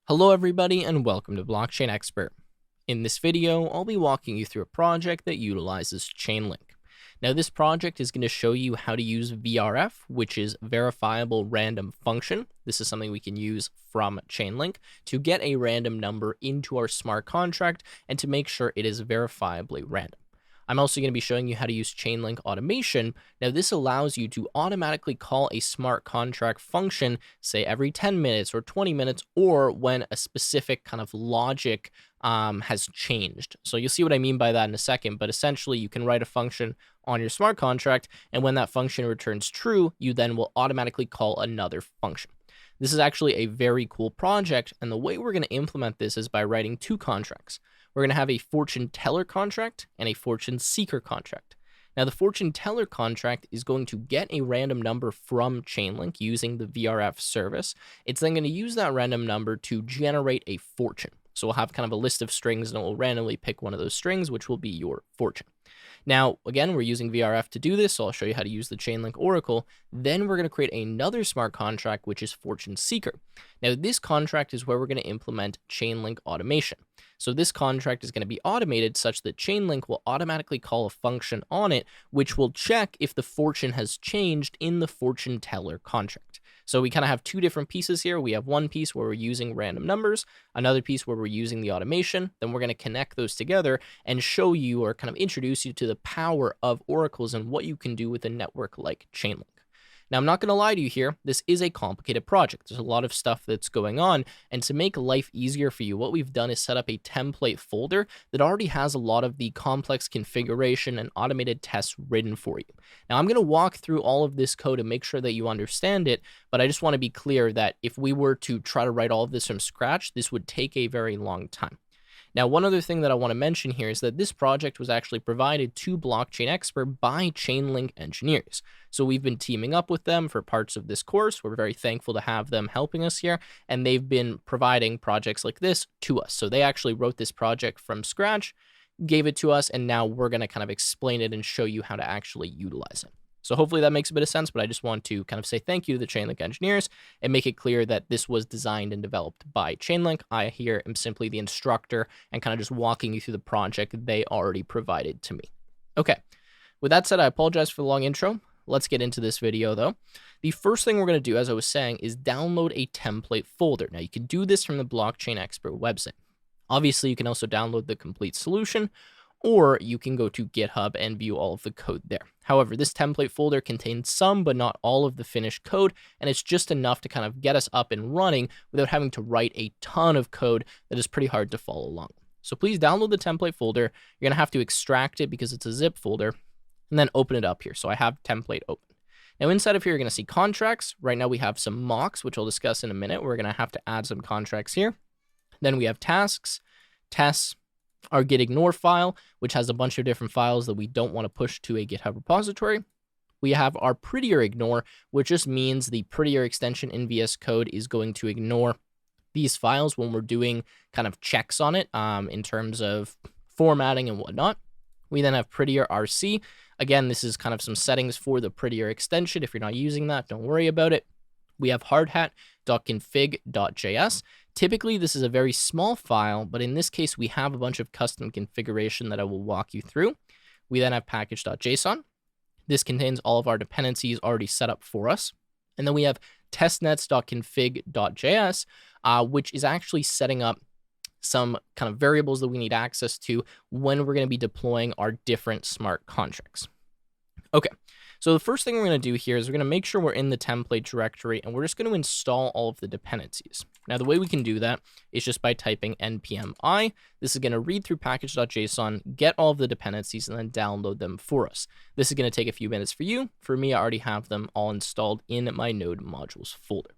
Hello everybody and welcome to Blockchain Expert. In this video, I'll be walking you through a project that utilizes Chainlink. Now this project is going to show you how to use VRF, which is verifiable random function. This is something we can use from Chainlink to get a random number into our smart contract and to make sure it is verifiably random. I'm also going to be showing you how to use Chainlink automation. Now, this allows you to automatically call a smart contract function, say every 10 minutes or 20 minutes, or when a specific kind of logic has changed. So you'll see what I mean by that in a second, but essentially you can write a function on your smart contract, and when that function returns true, you then will automatically call another function. This is actually a very cool project, and the way we're going to implement this is by writing two contracts. We're going to have a fortune teller contract and a fortune seeker contract. Now, the fortune teller contract is going to get a random number from Chainlink using the VRF service. It's then going to use that random number to generate a fortune. So we'll have kind of a list of strings, and it will randomly pick one of those strings, which will be your fortune. Now, again, we're using VRF to do this, so I'll show you how to use the Chainlink Oracle. Then we're going to create another smart contract, which is Fortune Seeker. Now, this contract is where we're going to implement Chainlink automation. So this contract is going to be automated such that Chainlink will automatically call a function on it, which will check if the fortune has changed in the fortune teller contract. So we kind of have two different pieces here. We have one piece where we're using random numbers, another piece where we're using the automation. Then we're going to connect those together and show you or kind of introduce you to the power of oracles and what you can do with a network like Chainlink. Now, I'm not going to lie to you here. This is a complicated project. There's a lot of stuff that's going on. And to make life easier for you, what we've done is set up a template folder that already has a lot of the complex configuration and automated tests written for you. Now, I'm going to walk through all of this code and make sure that you understand it. But I just want to be clear that if we were to try to write all of this from scratch, this would take a very long time. Now, one other thing that I want to mention here is that this project was actually provided to Blockchain Expert by Chainlink engineers. So we've been teaming up with them for parts of this course. We're very thankful to have them helping us here, and they've been providing projects like this to us. So they actually wrote this project from scratch, gave it to us, and now we're going to kind of explain it and show you how to actually utilize it. So hopefully that makes a bit of sense, but I just want to kind of say thank you to the Chainlink engineers and make it clear that this was designed and developed by Chainlink. I here am simply the instructor and kind of just walking you through the project they already provided to me. Okay, with that said, I apologize for the long intro. Let's get into this video though. The first thing we're going to do, as I was saying, is download a template folder. Now you can do this from the Blockchain Expert website. Obviously, you can also download the complete solution, or you can go to GitHub and view all of the code there. However, this template folder contains some but not all of the finished code, and it's just enough to kind of get us up and running without having to write a ton of code that is pretty hard to follow along. So please download the template folder. You're going to have to extract it because it's a zip folder, and then open it up here. So I have template open. Now inside of here, you're going to see contracts. Right now we have some mocks, which I'll discuss in a minute. We're going to have to add some contracts here. Then we have tasks, tests, our gitignore file, which has a bunch of different files that we don't want to push to a GitHub repository. We have our prettier ignore, which just means the prettier extension in VS Code is going to ignore these files when we're doing kind of checks on it in terms of formatting and whatnot. We then have prettier RC. Again, this is kind of some settings for the prettier extension. If you're not using that, don't worry about it. We have hardhat.config.js. Typically, this is a very small file, but in this case, we have a bunch of custom configuration that I will walk you through. We then have package.json. This contains all of our dependencies already set up for us. And then we have testnets.config.js, which is actually setting up some kind of variables that we need access to when we're going to be deploying our different smart contracts. Okay, so the first thing we're going to do here is we're going to make sure we're in the template directory, and we're just going to install all of the dependencies. Now, the way we can do that is just by typing npm i. This is going to read through package.json, get all of the dependencies, and then download them for us. This is going to take a few minutes for you. For me, I already have them all installed in my node modules folder.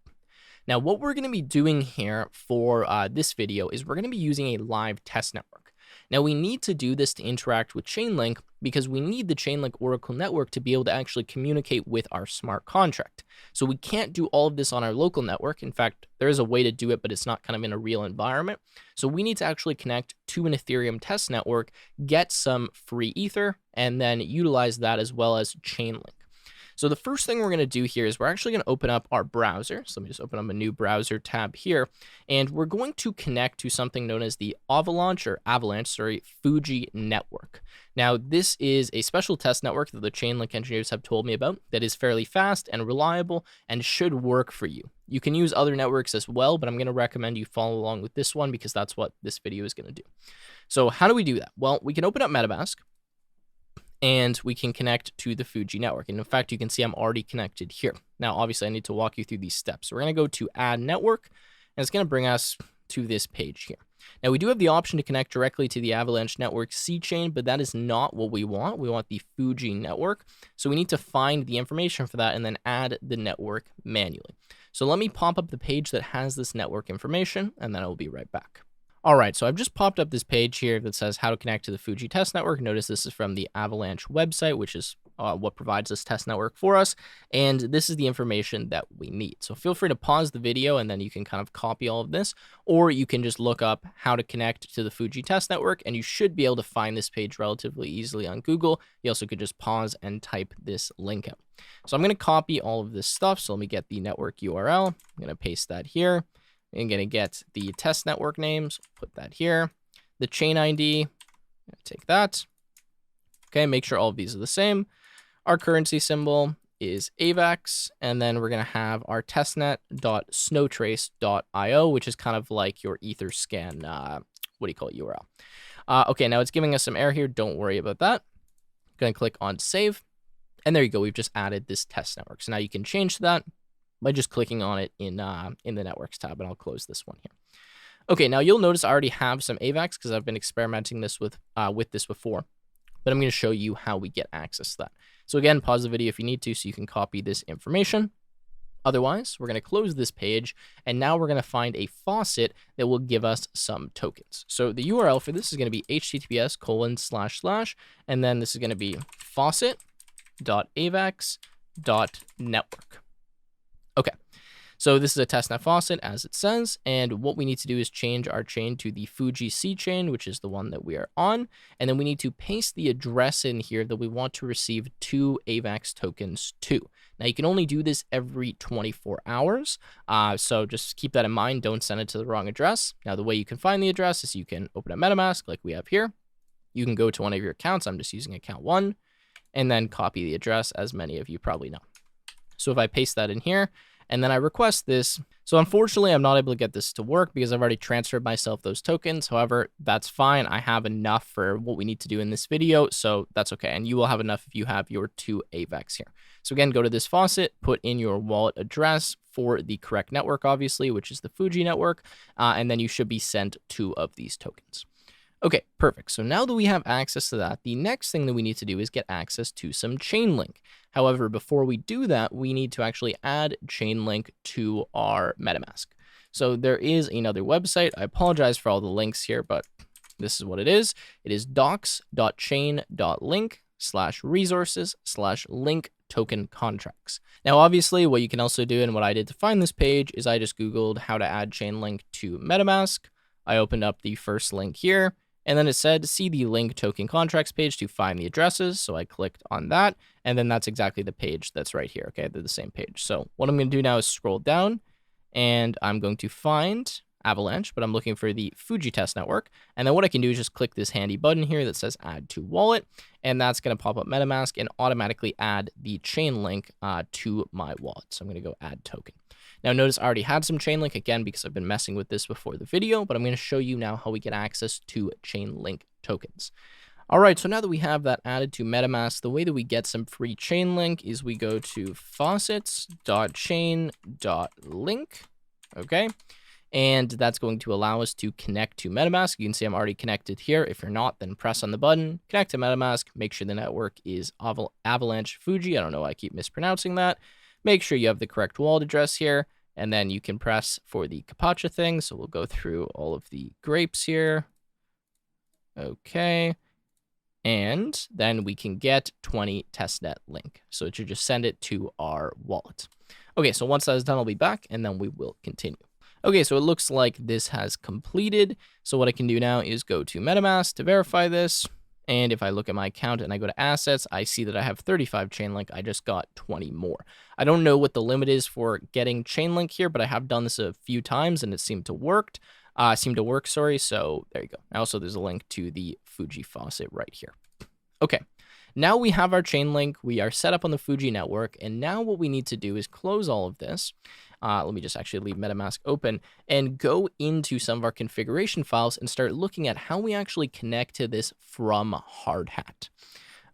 Now, what we're going to be doing here for this video is we're going to be using a live test network. Now, we need to do this to interact with Chainlink because we need the Chainlink Oracle network to be able to actually communicate with our smart contract. So we can't do all of this on our local network. In fact, there is a way to do it, but it's not kind of in a real environment. So we need to actually connect to an Ethereum test network, get some free Ether, and then utilize that as well as Chainlink. So the first thing we're going to do here is we're actually going to open up our browser. So let me just open up a new browser tab here, and we're going to connect to something known as the Avalanche, Fuji network. Now, this is a special test network that the Chainlink engineers have told me about that is fairly fast and reliable and should work for you. You can use other networks as well, but I'm going to recommend you follow along with this one because that's what this video is going to do. So how do we do that? Well, we can open up MetaMask, and we can connect to the Fuji network. And in fact, you can see I'm already connected here. Now, obviously, I need to walk you through these steps. So we're going to go to Add Network, and it's going to bring us to this page here. Now, we do have the option to connect directly to the Avalanche network C chain, but that is not what we want. We want the Fuji network. So we need to find the information for that and then add the network manually. So let me pop up the page that has this network information, and then I will be right back. All right, so I've just popped up this page here that says how to connect to the Fuji test network. Notice this is from the Avalanche website, which is what provides this test network for us. And this is the information that we need. So feel free to pause the video and then you can kind of copy all of this, or you can just look up how to connect to the Fuji test network, and you should be able to find this page relatively easily on Google. You also could just pause and type this link out. So I'm going to copy all of this stuff. So let me get the network URL. I'm going to paste that here. I'm going to get the test network names, put that here. The chain ID, take that. Okay, make sure all of these are the same. Our currency symbol is AVAX, and then we're going to have our testnet.snowtrace.io, which is kind of like your Etherscan, URL. Okay, now it's giving us some error here. Don't worry about that. Going to click on Save, and there you go. We've just added this test network. So now you can change that by just clicking on it in the Networks tab, and I'll close this one here. Okay, now you'll notice I already have some AVAX because I've been experimenting this with this before, but I'm going to show you how we get access to that. So again, pause the video if you need to so you can copy this information. Otherwise, we're going to close this page, and now we're going to find a faucet that will give us some tokens. So the URL for this is going to be https:// and then this is going to be faucet.avax.network. Okay, so this is a testnet faucet, as it says, and what we need to do is change our chain to the Fuji C chain, which is the one that we are on, and then we need to paste the address in here that we want to receive 2 AVAX tokens to. Now, you can only do this every 24 hours, so just keep that in mind. Don't send it to the wrong address. Now, the way you can find the address is you can open up MetaMask like we have here. You can go to one of your accounts. I'm just using account 1, and then copy the address, as many of you probably know. So if I paste that in here, and then I request this, so unfortunately I'm not able to get this to work because I've already transferred myself those tokens. However, that's fine. I have enough for what we need to do in this video, so that's okay. And you will have enough if you have your 2 AVAX here. So again, go to this faucet, put in your wallet address for the correct network, obviously, which is the Fuji network, and then you should be sent 2 of these tokens. Okay, perfect. So now that we have access to that, the next thing that we need to do is get access to some Chainlink. However, before we do that, we need to actually add Chainlink to our MetaMask. So there is another website. I apologize for all the links here, but this is what it is. It is docs.chain.link/resources/link token contracts. Now, obviously, what you can also do and what I did to find this page is I just Googled how to add Chainlink to MetaMask. I opened up the first link here, and then it said, see the link token contracts page to find the addresses. So I clicked on that, and then that's exactly the page that's right here. Okay, they're the same page. So what I'm going to do now is scroll down, and I'm going to find Avalanche, but I'm looking for the Fuji test network. And then what I can do is just click this handy button here that says add to wallet, and that's going to pop up MetaMask and automatically add the Chainlink to my wallet. So I'm going to go add token. Now, notice I already had some Chainlink, again, because I've been messing with this before the video, but I'm going to show you now how we get access to Chainlink tokens. All right, so now that we have that added to MetaMask, the way that we get some free Chainlink is we go to faucets.chain.link, okay? And that's going to allow us to connect to MetaMask. You can see I'm already connected here. If you're not, then press on the button, connect to MetaMask, make sure the network is Avalanche Fuji. I don't know why I keep mispronouncing that. Make sure you have the correct wallet address here, and then you can press for the CAPTCHA thing. So we'll go through all of the grapes here. Okay. And then we can get 20 testnet link. So it should just send it to our wallet. Okay, so once that is done, I'll be back, and then we will continue. Okay, so it looks like this has completed. So what I can do now is go to MetaMask to verify this. And if I look at my account and I go to assets, I see that I have 35 Chainlink. I just got 20 more. I don't know what the limit is for getting Chainlink here, but I have done this a few times and it seemed to work. So there you go. Also, there's a link to the Fuji faucet right here. Okay. Now we have our Chainlink, we are set up on the Fuji network, and now what we need to do is close all of this. Let me just actually leave MetaMask open and go into some of our configuration files and start looking at how we actually connect to this from Hardhat.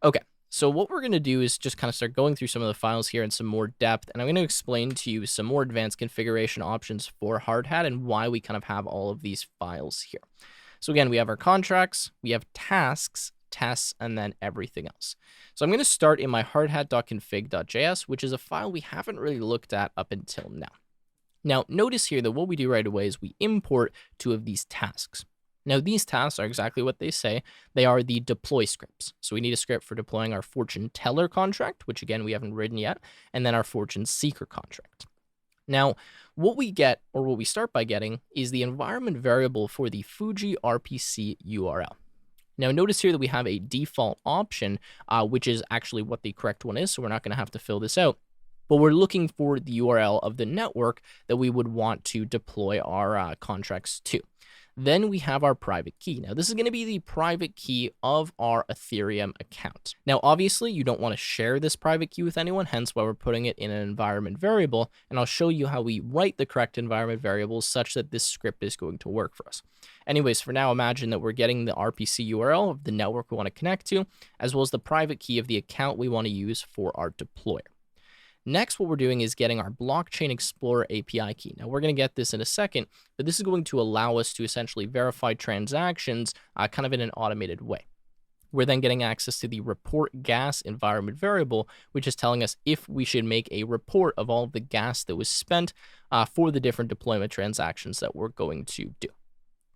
Okay, so what we're going to do is just kind of start going through some of the files here in some more depth, and I'm going to explain to you some more advanced configuration options for Hardhat and why we kind of have all of these files here. So again, we have our contracts, we have tasks, tests, and then everything else. So I'm going to start in my hardhat.config.js, which is a file we haven't really looked at up until now. Now, notice here that what we do right away is we import 2 of these tasks. Now, these tasks are exactly what they say. They are the deploy scripts. So we need a script for deploying our fortune teller contract, which again, we haven't written yet, and then our fortune seeker contract. Now, what we get, or what we start by getting, is the environment variable for the Fuji RPC URL. Now, notice here that we have a default option, which is actually what the correct one is, so we're not going to have to fill this out. But we're looking for the URL of the network that we would want to deploy our contracts to. Then we have our private key. Now, this is going to be the private key of our Ethereum account. Now, obviously, you don't want to share this private key with anyone, hence why we're putting it in an environment variable, and I'll show you how we write the correct environment variables such that this script is going to work for us. Anyways, for now, imagine that we're getting the RPC URL of the network we want to connect to, as well as the private key of the account we want to use for our deployer. Next, what we're doing is getting our Blockchain Explorer API key. Now, we're going to get this in a second, but this is going to allow us to essentially verify transactions kind of in an automated way. We're then getting access to the report gas environment variable, which is telling us if we should make a report of all of the gas that was spent for the different deployment transactions that we're going to do.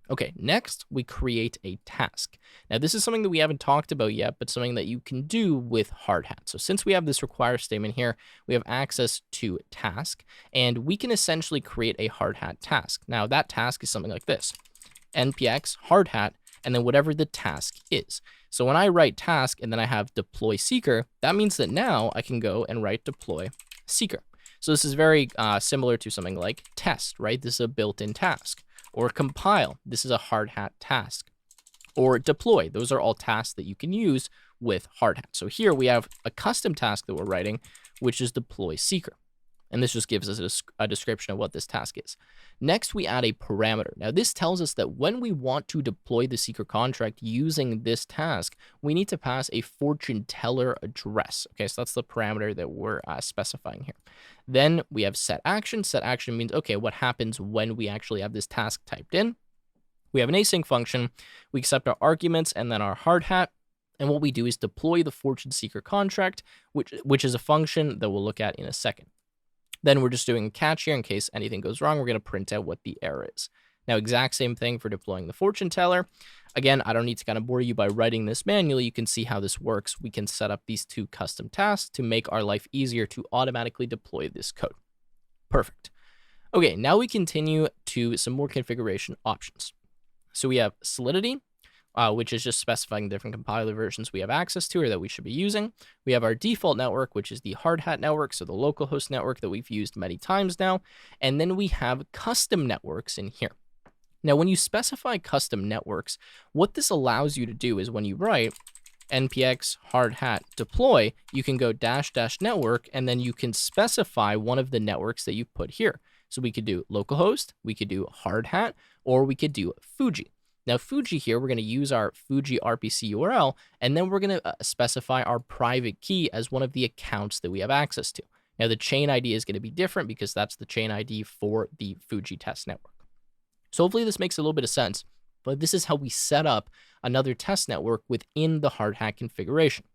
Okay, next we create a task. Now this is something that we haven't talked about yet, but something that you can do with Hardhat. So since we have this require statement here, we have access to task, and we can essentially create a Hardhat task. Now that task is something like this, npx Hardhat, and then whatever the task is. So when I write task and then I have deploy seeker, that means that now I can go and write deploy seeker. So this is very similar to something like test, right? This is a built-in task. Or compile, this is a Hardhat task. Or deploy, those are all tasks that you can use with Hardhat. So here we have a custom task that we're writing, which is deploy seeker. And this just gives us a description of what this task is. Next, we add a parameter. Now, this tells us that when we want to deploy the seeker contract using this task, we need to pass a fortune teller address. Okay, so that's the parameter that we're specifying here. Then we have set action. Set action means, okay, what happens when we actually have this task typed in? We have an async function. We accept our arguments and then our Hardhat. And what we do is deploy the fortune seeker contract, which is a function that we'll look at in a second. Then we're just doing a catch here in case anything goes wrong. We're going to print out what the error is. Now, exact same thing for deploying the fortune teller. Again, I don't need to kind of bore you by writing this manually. You can see how this works. We can set up these 2 custom tasks to make our life easier to automatically deploy this code. Perfect. Okay, now we continue to some more configuration options. So we have Solidity, which is just specifying different compiler versions we have access to or that we should be using. We have our default network, which is the Hardhat network, so the localhost network that we've used many times now. And then we have custom networks in here. Now, when you specify custom networks, what this allows you to do is when you write npx Hardhat deploy, you can go -- network, and then you can specify one of the networks that you've put here. So we could do localhost, we could do Hardhat, or we could do Fuji. Now, Fuji here, we're going to use our Fuji RPC URL, and then we're going to specify our private key as one of the accounts that we have access to. Now, the chain ID is going to be different because that's the chain ID for the Fuji test network. So hopefully this makes a little bit of sense, but this is how we set up another test network within the Hardhat configuration.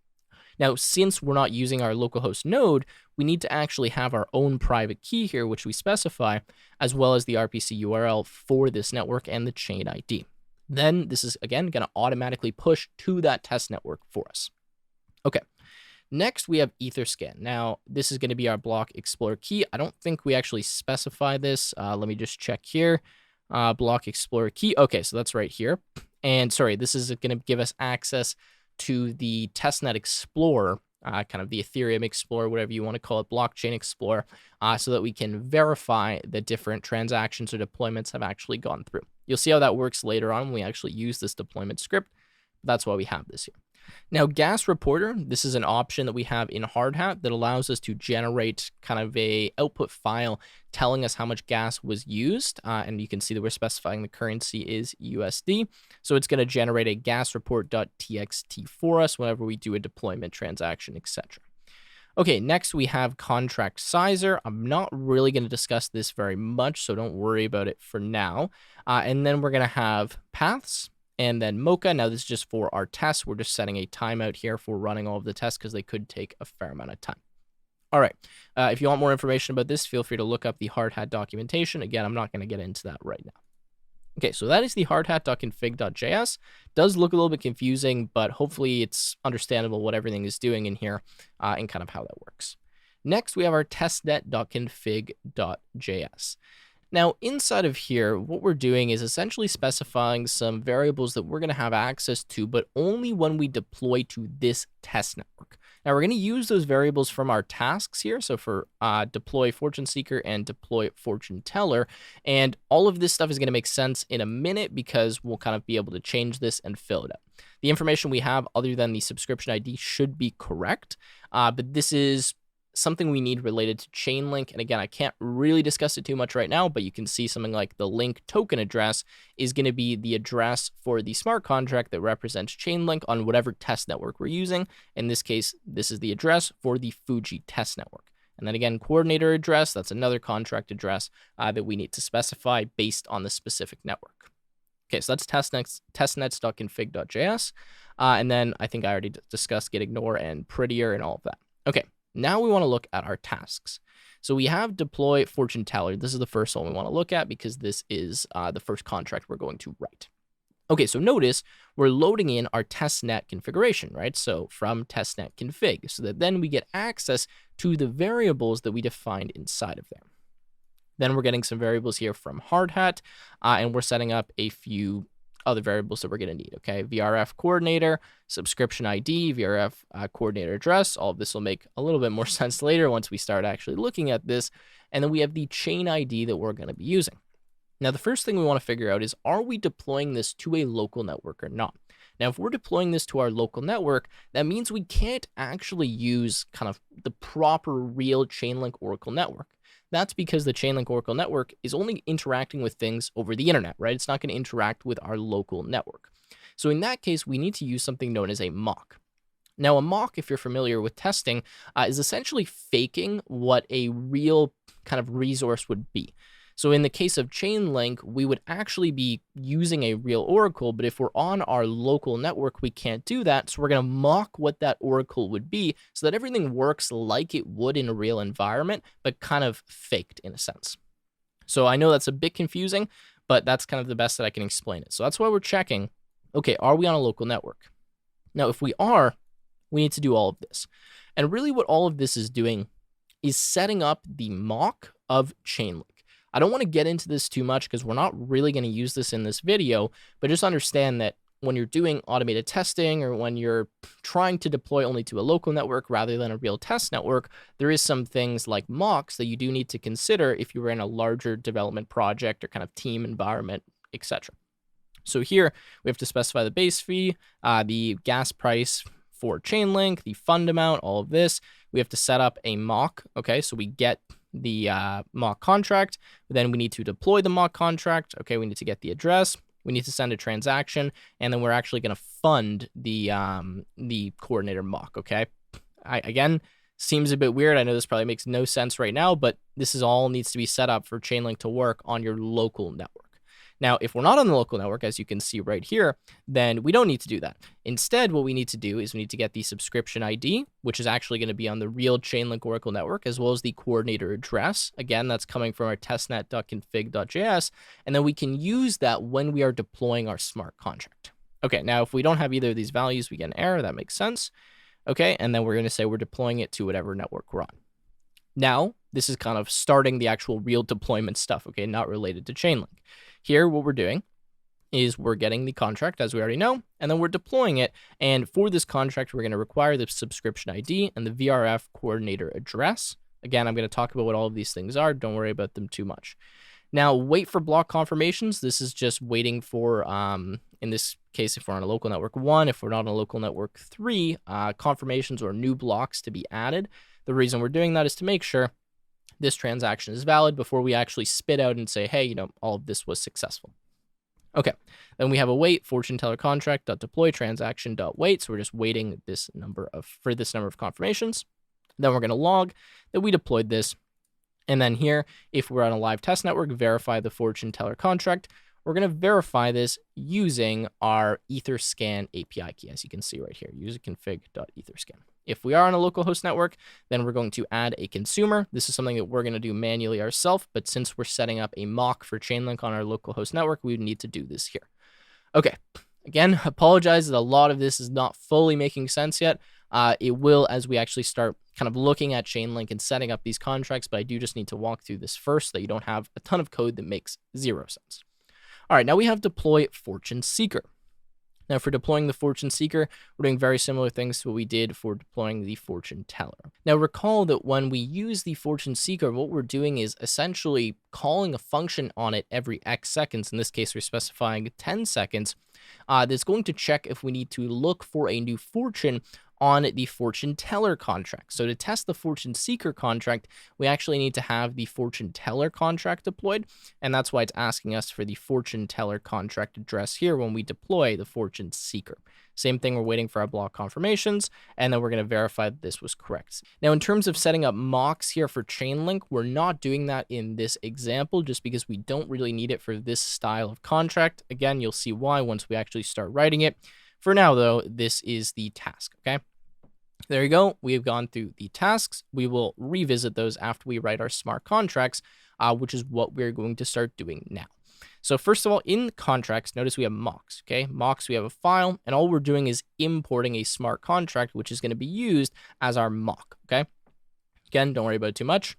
Now, since we're not using our localhost node, we need to actually have our own private key here, which we specify, as well as the RPC URL for this network and the chain ID. Then this is, again, going to automatically push to that test network for us. Okay, next we have Etherscan. Now, this is going to be our block explorer key. I don't think we actually specify this. Let me just check here. Block explorer key. Okay, so that's right here. And sorry, this is going to give us access to the testnet explorer, kind of the Ethereum Explorer, whatever you want to call it, blockchain Explorer, so that we can verify that different transactions or deployments have actually gone through. You'll see how that works later on when we actually use this deployment script. That's why we have this here. Now, Gas Reporter, this is an option that we have in Hardhat that allows us to generate kind of a output file telling us how much gas was used. And you can see that we're specifying the currency is USD. So it's going to generate a gas report.txt for us whenever we do a deployment transaction, etc. Okay, next we have Contract Sizer. I'm not really going to discuss this very much, so don't worry about it for now. And then we're going to have Paths. And then Mocha. Now, this is just for our tests. We're just setting a timeout here for running all of the tests because they could take a fair amount of time. All right. If you want more information about this, feel free to look up the Hardhat documentation. Again, I'm not going to get into that right now. Okay, so that is the hardhat.config.js. Does look a little bit confusing, but hopefully it's understandable what everything is doing in here and kind of how that works. Next, we have our testnet.config.js. Now, inside of here, what we're doing is essentially specifying some variables that we're going to have access to, but only when we deploy to this test network. Now, we're going to use those variables from our tasks here. So for deploy fortune seeker and deploy fortune teller. And all of this stuff is going to make sense in a minute because we'll kind of be able to change this and fill it up. The information we have other than the subscription ID should be correct, but this is something we need related to Chainlink. And again, I can't really discuss it too much right now, but you can see something like the link token address is going to be the address for the smart contract that represents Chainlink on whatever test network we're using. In this case, this is the address for the Fuji test network. And then again, coordinator address, that's another contract address that we need to specify based on the specific network. Okay, so that's testnets.config.js. And then I think I already discussed getignore and prettier and all of that. Okay. Now we want to look at our tasks. So we have deploy fortune teller. This is the first one we want to look at because this is the first contract we're going to write. Okay, so notice we're loading in our testnet configuration, right? So from testnet config, so that then we get access to the variables that we defined inside of there. Then we're getting some variables here from Hardhat, and we're setting up a few other variables that we're going to need, okay? VRF coordinator, subscription ID, VRF coordinator address. All of this will make a little bit more sense later once we start actually looking at this. And then we have the chain ID that we're going to be using. Now, the first thing we want to figure out is, are we deploying this to a local network or not? Now, if we're deploying this to our local network, that means we can't actually use kind of the proper real Chainlink Oracle network. That's because the Chainlink Oracle network is only interacting with things over the internet, right? It's not going to interact with our local network. So in that case, we need to use something known as a mock. Now, a mock, if you're familiar with testing, is essentially faking what a real kind of resource would be. So in the case of Chainlink, we would actually be using a real oracle, but if we're on our local network, we can't do that. So we're going to mock what that oracle would be so that everything works like it would in a real environment, but kind of faked in a sense. So I know that's a bit confusing, but that's kind of the best that I can explain it. So that's why we're checking, okay, are we on a local network? Now, if we are, we need to do all of this. And really what all of this is doing is setting up the mock of Chainlink. I don't want to get into this too much because we're not really going to use this in this video, but just understand that when you're doing automated testing or when you're trying to deploy only to a local network rather than a real test network, there is some things like mocks that you do need to consider if you were in a larger development project or kind of team environment, etc. So here we have to specify the base fee, the gas price for Chainlink, the fund amount, all of this. We have to set up a mock, okay, so we get the mock contract, then we need to deploy the mock contract, okay, we need to get the address, we need to send a transaction, and then we're actually going to fund the coordinator mock, okay? Again, seems a bit weird. I know this probably makes no sense right now, but this is all needs to be set up for Chainlink to work on your local network. Now, if we're not on the local network, as you can see right here, then we don't need to do that. Instead, what we need to do is we need to get the subscription ID, which is actually going to be on the real Chainlink Oracle network, as well as the coordinator address. Again, that's coming from our testnet.config.js, and then we can use that when we are deploying our smart contract. Okay, now if we don't have either of these values, we get an error. That makes sense. Okay, and then we're going to say we're deploying it to whatever network we're on. Now, this is kind of starting the actual real deployment stuff, okay, not related to Chainlink. Here, what we're doing is we're getting the contract, as we already know, and then we're deploying it. And for this contract, we're going to require the subscription ID and the VRF coordinator address. Again, I'm going to talk about what all of these things are. Don't worry about them too much. Now, wait for block confirmations. This is just waiting for, in this case, if we're on a local network 1, if we're not on a local network 3, confirmations or new blocks to be added. The reason we're doing that is to make sure this transaction is valid before we actually spit out and say, hey, all of this was successful. Okay, then we have a wait, fortune teller contract deploy transaction wait. So we're just waiting for this number of confirmations. Then we're going to log that we deployed this. And then here, if we're on a live test network, verify the fortune teller contract. We're going to verify this using our Etherscan API key, as you can see right here, userconfig.etherscan. If we are on a localhost network, then we're going to add a consumer. This is something that we're going to do manually ourselves, but since we're setting up a mock for Chainlink on our localhost network, we would need to do this here. Okay, again, apologize that a lot of this is not fully making sense yet. It will as we actually start kind of looking at Chainlink and setting up these contracts, but I do just need to walk through this first so that you don't have a ton of code that makes zero sense. All right, now we have deploy fortune seeker. Now for deploying the fortune seeker, we're doing very similar things to what we did for deploying the fortune teller. Now recall that when we use the fortune seeker, what we're doing is essentially calling a function on it every X seconds. In this case, we're specifying 10 seconds. That's going to check if we need to look for a new fortune on the fortune teller contract. So to test the fortune seeker contract, we actually need to have the fortune teller contract deployed. And that's why it's asking us for the fortune teller contract address here when we deploy the fortune seeker. Same thing, we're waiting for our block confirmations, and then we're going to verify that this was correct. Now, in terms of setting up mocks here for Chainlink, we're not doing that in this example just because we don't really need it for this style of contract. Again, you'll see why once we actually start writing it. For now, though, this is the task, okay? There you go. We have gone through the tasks. We will revisit those after we write our smart contracts, which is what we're going to start doing now. So first of all, in contracts, notice we have mocks, okay? Mocks, we have a file, and all we're doing is importing a smart contract, which is going to be used as our mock, okay? Again, don't worry about it too much,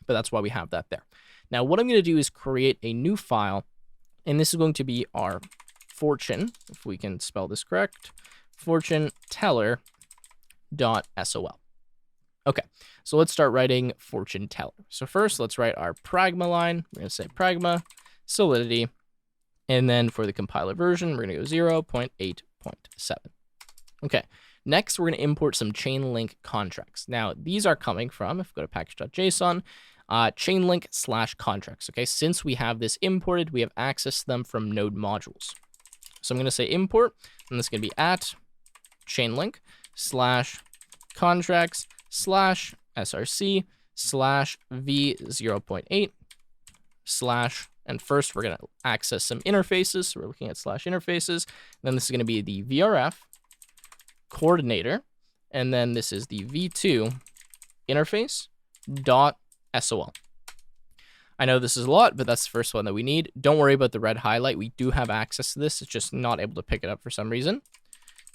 but that's why we have that there. Now, what I'm going to do is create a new file, and this is going to be our fortune, if we can spell this correct, fortune teller .sol. Okay, so let's start writing fortune teller. So first, let's write our pragma line. We're going to say pragma solidity, and then for the compiler version, we're going to go 0.8.7. Okay, next we're going to import some Chainlink contracts. Now, these are coming from, if we go to package.json, Chainlink/contracts. Okay, since we have this imported, we have access to them from node modules. So I'm going to say import, and this is going to be at Chainlink /contracts /src/v0.8/ and first we're going to access some interfaces. So we're looking at /interfaces. Then this is going to be the VRF coordinator, and then this is the v2 interface.sol. I know this is a lot, but that's the first one that we need. Don't worry about the red highlight. We do have access to this. It's just not able to pick it up for some reason.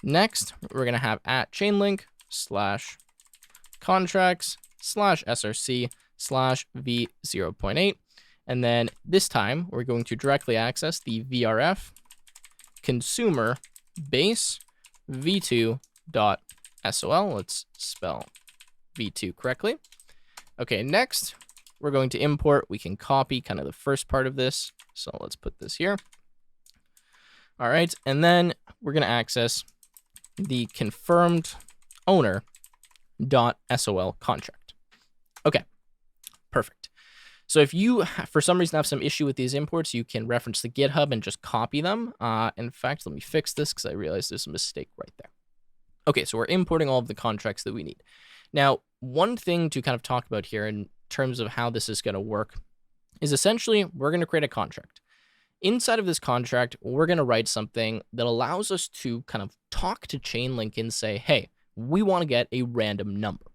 Next, we're going to have at Chainlink /contracts /src/v0.8. And then this time, we're going to directly access the VRF consumer base v2.sol. Let's spell v2 correctly. Okay, next, we're going to import. We can copy kind of the first part of this. So let's put this here. All right, and then we're going to access the confirmed owner.sol contract. Okay, perfect. So if you, for some reason, have some issue with these imports, you can reference the GitHub and just copy them. In fact, let me fix this because I realized there's a mistake right there. Okay, so we're importing all of the contracts that we need. Now, one thing to kind of talk about here in terms of how this is going to work is essentially we're going to create a contract. Inside of this contract, we're going to write something that allows us to kind of talk to Chainlink and say, hey, we want to get a random number.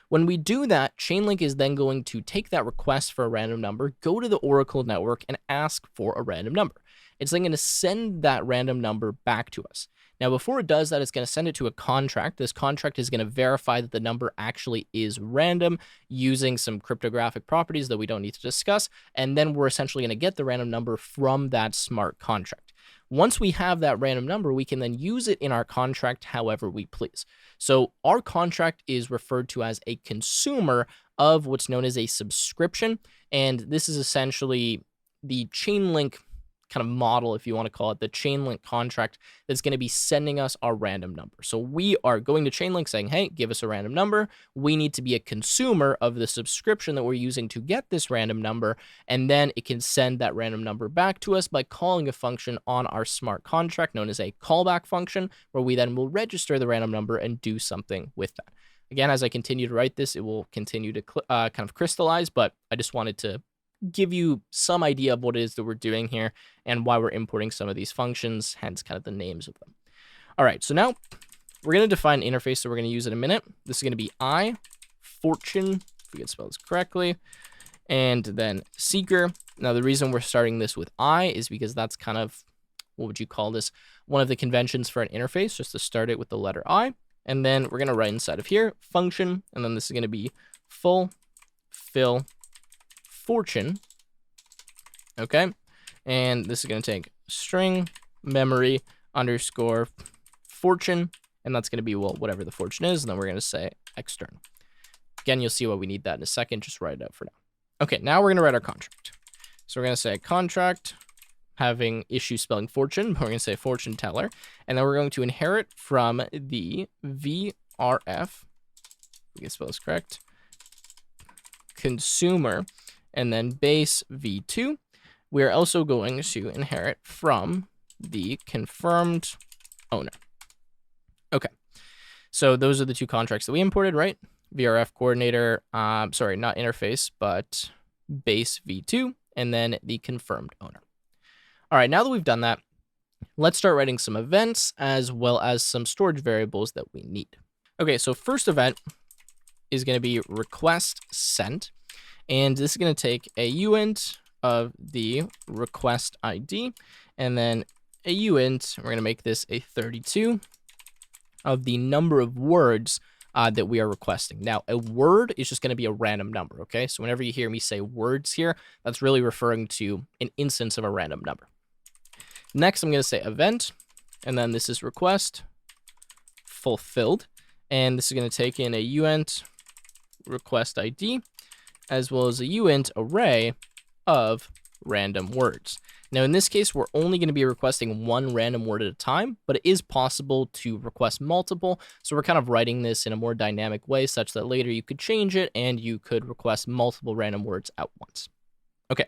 When we do that, Chainlink is then going to take that request for a random number, go to the Oracle network, and ask for a random number. It's then going to send that random number back to us. Now, before it does that, it's going to send it to a contract. This contract is going to verify that the number actually is random using some cryptographic properties that we don't need to discuss. And then we're essentially going to get the random number from that smart contract. Once we have that random number, we can then use it in our contract however we please. So our contract is referred to as a consumer of what's known as a subscription. And this is essentially the Chainlink kind of model, if you want to call it, the Chainlink contract that's going to be sending us our random number. So we are going to Chainlink saying, hey, give us a random number. We need to be a consumer of the subscription that we're using to get this random number, and then it can send that random number back to us by calling a function on our smart contract known as a callback function, where we then will register the random number and do something with that. Again, as I continue to write this, it will continue to kind of crystallize, but I just wanted to give you some idea of what it is that we're doing here and why we're importing some of these functions, hence kind of the names of them. All right, so now we're going to define an interface that we're going to use in a minute. This is going to be fortune, if we can spell this correctly, and then seeker. Now, the reason we're starting this with is because that's kind of, what would you call this? One of the conventions for an interface, just to start it with the letter I. And then we're going to write inside of here, function, and then this is going to be fulfill fortune, okay? And this is going to take string memory underscore fortune, and that's going to be, well, whatever the fortune is, and then we're going to say external. Again, you'll see why we need that in a second. Just write it out for now. Okay, now we're going to write our contract. So we're going to say contract having issue spelling fortune, but we're going to say fortune teller, and then we're going to inherit from the VRF, we can spell this correct, consumer, and then base v2. We're also going to inherit from the confirmed owner. Okay, so those are the two contracts that we imported, right? VRF coordinator, sorry, not interface, but base v2, and then the confirmed owner. All right, now that we've done that, let's start writing some events as well as some storage variables that we need. Okay, so first event is going to be request sent. And this is going to take a uint of the request ID, and then a uint, we're going to make this a 32 of the number of words that we are requesting. Now, a word is just going to be a random number, okay? So whenever you hear me say words here, that's really referring to an instance of a random number. Next, I'm going to say event, and then this is request fulfilled, and this is going to take in a uint request ID, as well as a uint array of random words. Now, in this case, we're only going to be requesting one random word at a time, but it is possible to request multiple. So we're kind of writing this in a more dynamic way such that later you could change it and you could request multiple random words at once. Okay.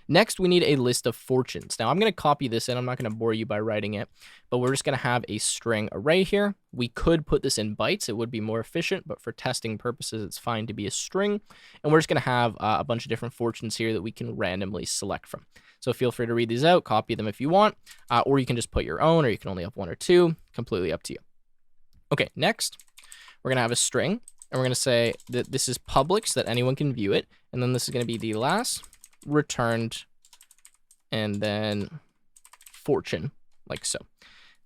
Next, we need a list of fortunes. Now, I'm going to copy this in. I'm not going to bore you by writing it, but we're just going to have a string array here. We could put this in bytes. It would be more efficient, but for testing purposes, it's fine to be a string. And we're just going to have a bunch of different fortunes here that we can randomly select from. So feel free to read these out, copy them if you want, or you can just put your own, or you can only have one or two, completely up to you. Okay, next, we're going to have a string, and we're going to say that this is public so that anyone can view it. And then this is going to be the last returned, and then fortune, like so.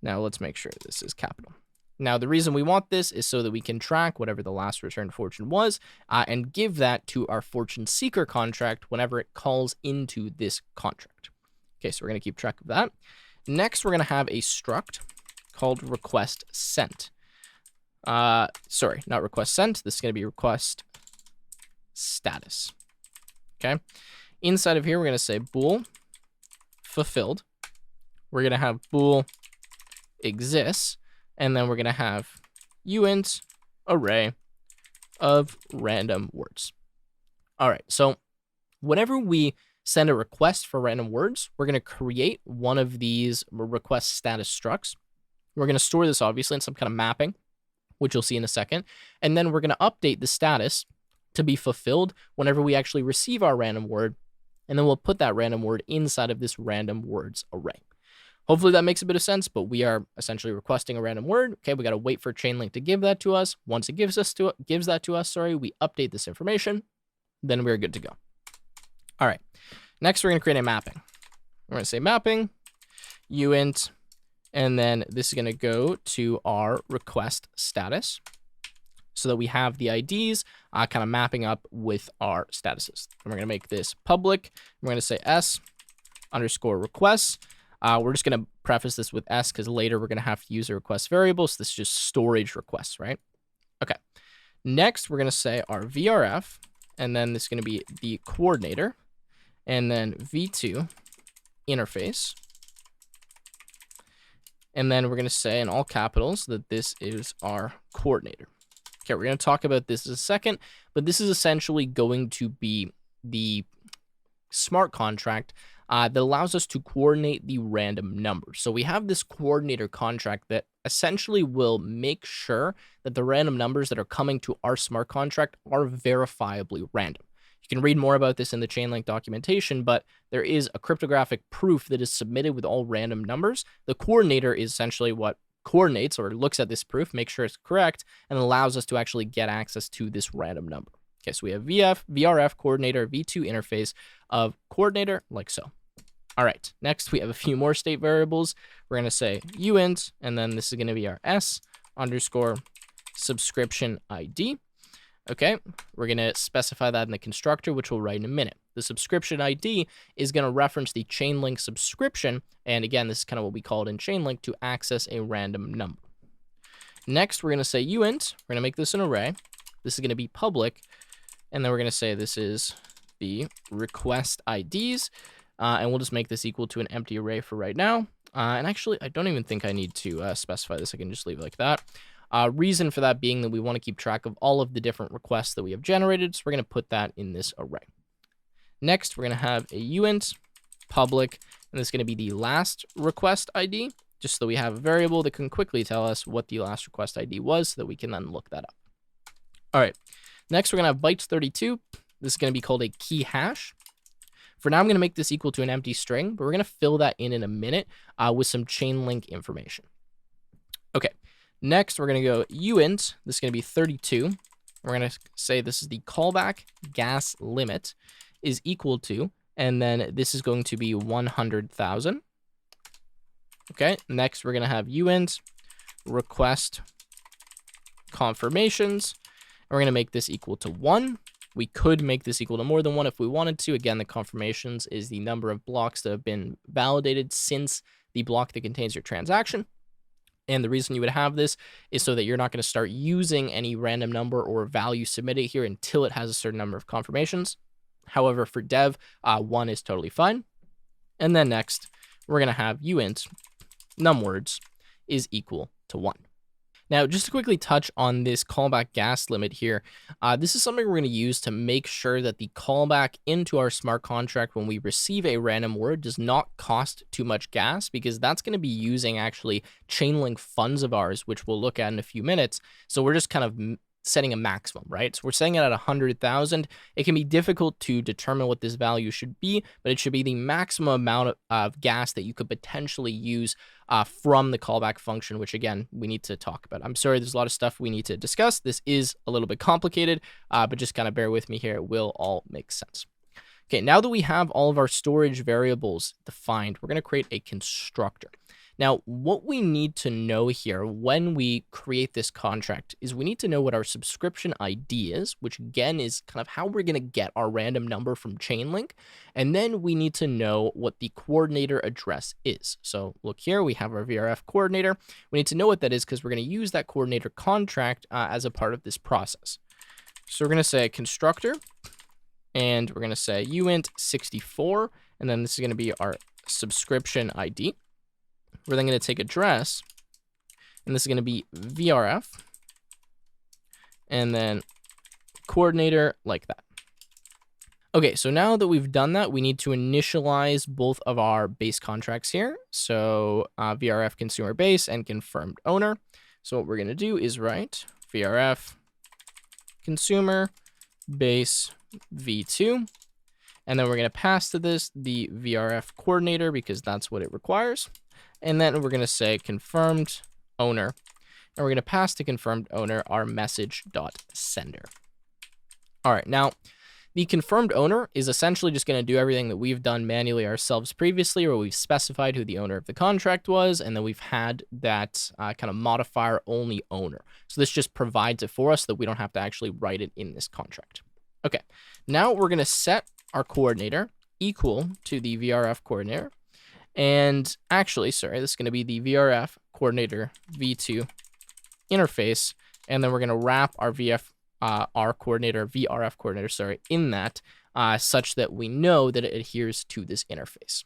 Now let's make sure this is capital. Now the reason we want this is so that we can track whatever the last returned fortune was and give that to our fortune seeker contract whenever it calls into this contract. Okay, so we're going to keep track of that. Next, we're going to have a struct called request sent. Sorry, not request sent. This is going to be request status. Okay. Inside of here, we're going to say bool fulfilled. We're going to have bool exists, and then we're going to have uint array of random words. All right, so whenever we send a request for random words, we're going to create one of these request status structs. We're going to store this obviously in some kind of mapping, which you'll see in a second, and then we're going to update the status to be fulfilled whenever we actually receive our random word, and then we'll put that random word inside of this random words array. Hopefully that makes a bit of sense, but we are essentially requesting a random word. Okay, we got to wait for Chainlink to give that to us. Once it gives that to us, we update this information, then we're good to go. All right, next we're going to create a mapping. We're going to say mapping, uint, and then this is going to go to our request status so that we have the IDs kind of mapping up with our statuses. And we're going to make this public. We're going to say s underscore requests. We're just going to preface this with S because later we're going to have to use a request variable. So this is just storage requests, right? Okay. Next, we're going to say our VRF, and then this is going to be the coordinator, and then V2 interface. And then we're going to say in all capitals that this is our coordinator. Okay, we're going to talk about this in a second, but this is essentially going to be the smart contract that allows us to coordinate the random numbers. So we have this coordinator contract that essentially will make sure that the random numbers that are coming to our smart contract are verifiably random. You can read more about this in the Chainlink documentation, but there is a cryptographic proof that is submitted with all random numbers. The coordinator is essentially what coordinates or looks at this proof, makes sure it's correct, and allows us to actually get access to this random number. Okay, so we have VRF coordinator, V2 interface of coordinator, like so. All right, next we have a few more state variables. We're going to say uint, and then this is going to be our S underscore subscription ID. Okay, we're going to specify that in the constructor, which we'll write in a minute. The subscription ID is going to reference the Chainlink subscription. And again, this is kind of what we call it in Chainlink, to access a random number. Next, we're going to say uint. We're going to make this an array. This is going to be public. And then we're going to say this is the request IDs. And we'll just make this equal to an empty array for right now. And actually, I don't even think I need to specify this. I can just leave it like that. Reason for that being that we want to keep track of all of the different requests that we have generated. So we're going to put that in this array. Next, we're going to have a uint public, and this is going to be the last request ID, just so we have a variable that can quickly tell us what the last request ID was so that we can then look that up. All right. Next, we're going to have bytes 32. This is going to be called a key hash. For now, I'm going to make this equal to an empty string, but we're going to fill that in a minute with some Chainlink information. Okay. Next, we're going to go uint. This is going to be 32. We're going to say this is the callback gas limit is equal to, and then this is going to be 100,000. Okay. Next, we're going to have uint request confirmations. And we're going to make this equal to 1. We could make this equal to more than 1 if we wanted to. Again, the confirmations is the number of blocks that have been validated since the block that contains your transaction. And the reason you would have this is so that you're not going to start using any random number or value submitted here until it has a certain number of confirmations. However, for dev, 1 is totally fine. And then next, we're going to have uint numwords is equal to 1. Now, just to quickly touch on this callback gas limit here, this is something we're going to use to make sure that the callback into our smart contract when we receive a random word does not cost too much gas, because that's going to be using actually Chainlink funds of ours, which we'll look at in a few minutes. So we're just kind of setting a maximum, right? So we're setting it at 100,000. It can be difficult to determine what this value should be, but it should be the maximum amount of gas that you could potentially use from the callback function, which again, we need to talk about. I'm sorry, there's a lot of stuff we need to discuss. This is a little bit complicated, but just kind of bear with me here. It will all make sense. Okay, now that we have all of our storage variables defined, we're going to create a constructor. Now, what we need to know here when we create this contract is we need to know what our subscription ID is, which again is kind of how we're going to get our random number from Chainlink. And then we need to know what the coordinator address is. So look here, we have our VRF coordinator. We need to know what that is because we're going to use that coordinator contract as a part of this process. So we're going to say constructor, and we're going to say uint 64, and then this is going to be our subscription ID. We're then going to take address, and this is going to be VRF, and then coordinator like that. Okay, so now that we've done that, we need to initialize both of our base contracts here. So VRF consumer base and confirmed owner. So what we're going to do is write VRF consumer base v2, and then we're going to pass to this the VRF coordinator because that's what it requires. And then we're going to say confirmed owner, and we're going to pass to confirmed owner our message.sender. All right, now the confirmed owner is essentially just going to do everything that we've done manually ourselves previously, where we've specified who the owner of the contract was, and then we've had that kind of modifier only owner. So this just provides it for us so that we don't have to actually write it in this contract. Okay, now we're going to set our coordinator equal to the VRF coordinator. And actually, sorry, this is going to be the VRF coordinator v2 interface. And then we're going to wrap our VRF coordinator, sorry, in that such that we know that it adheres to this interface.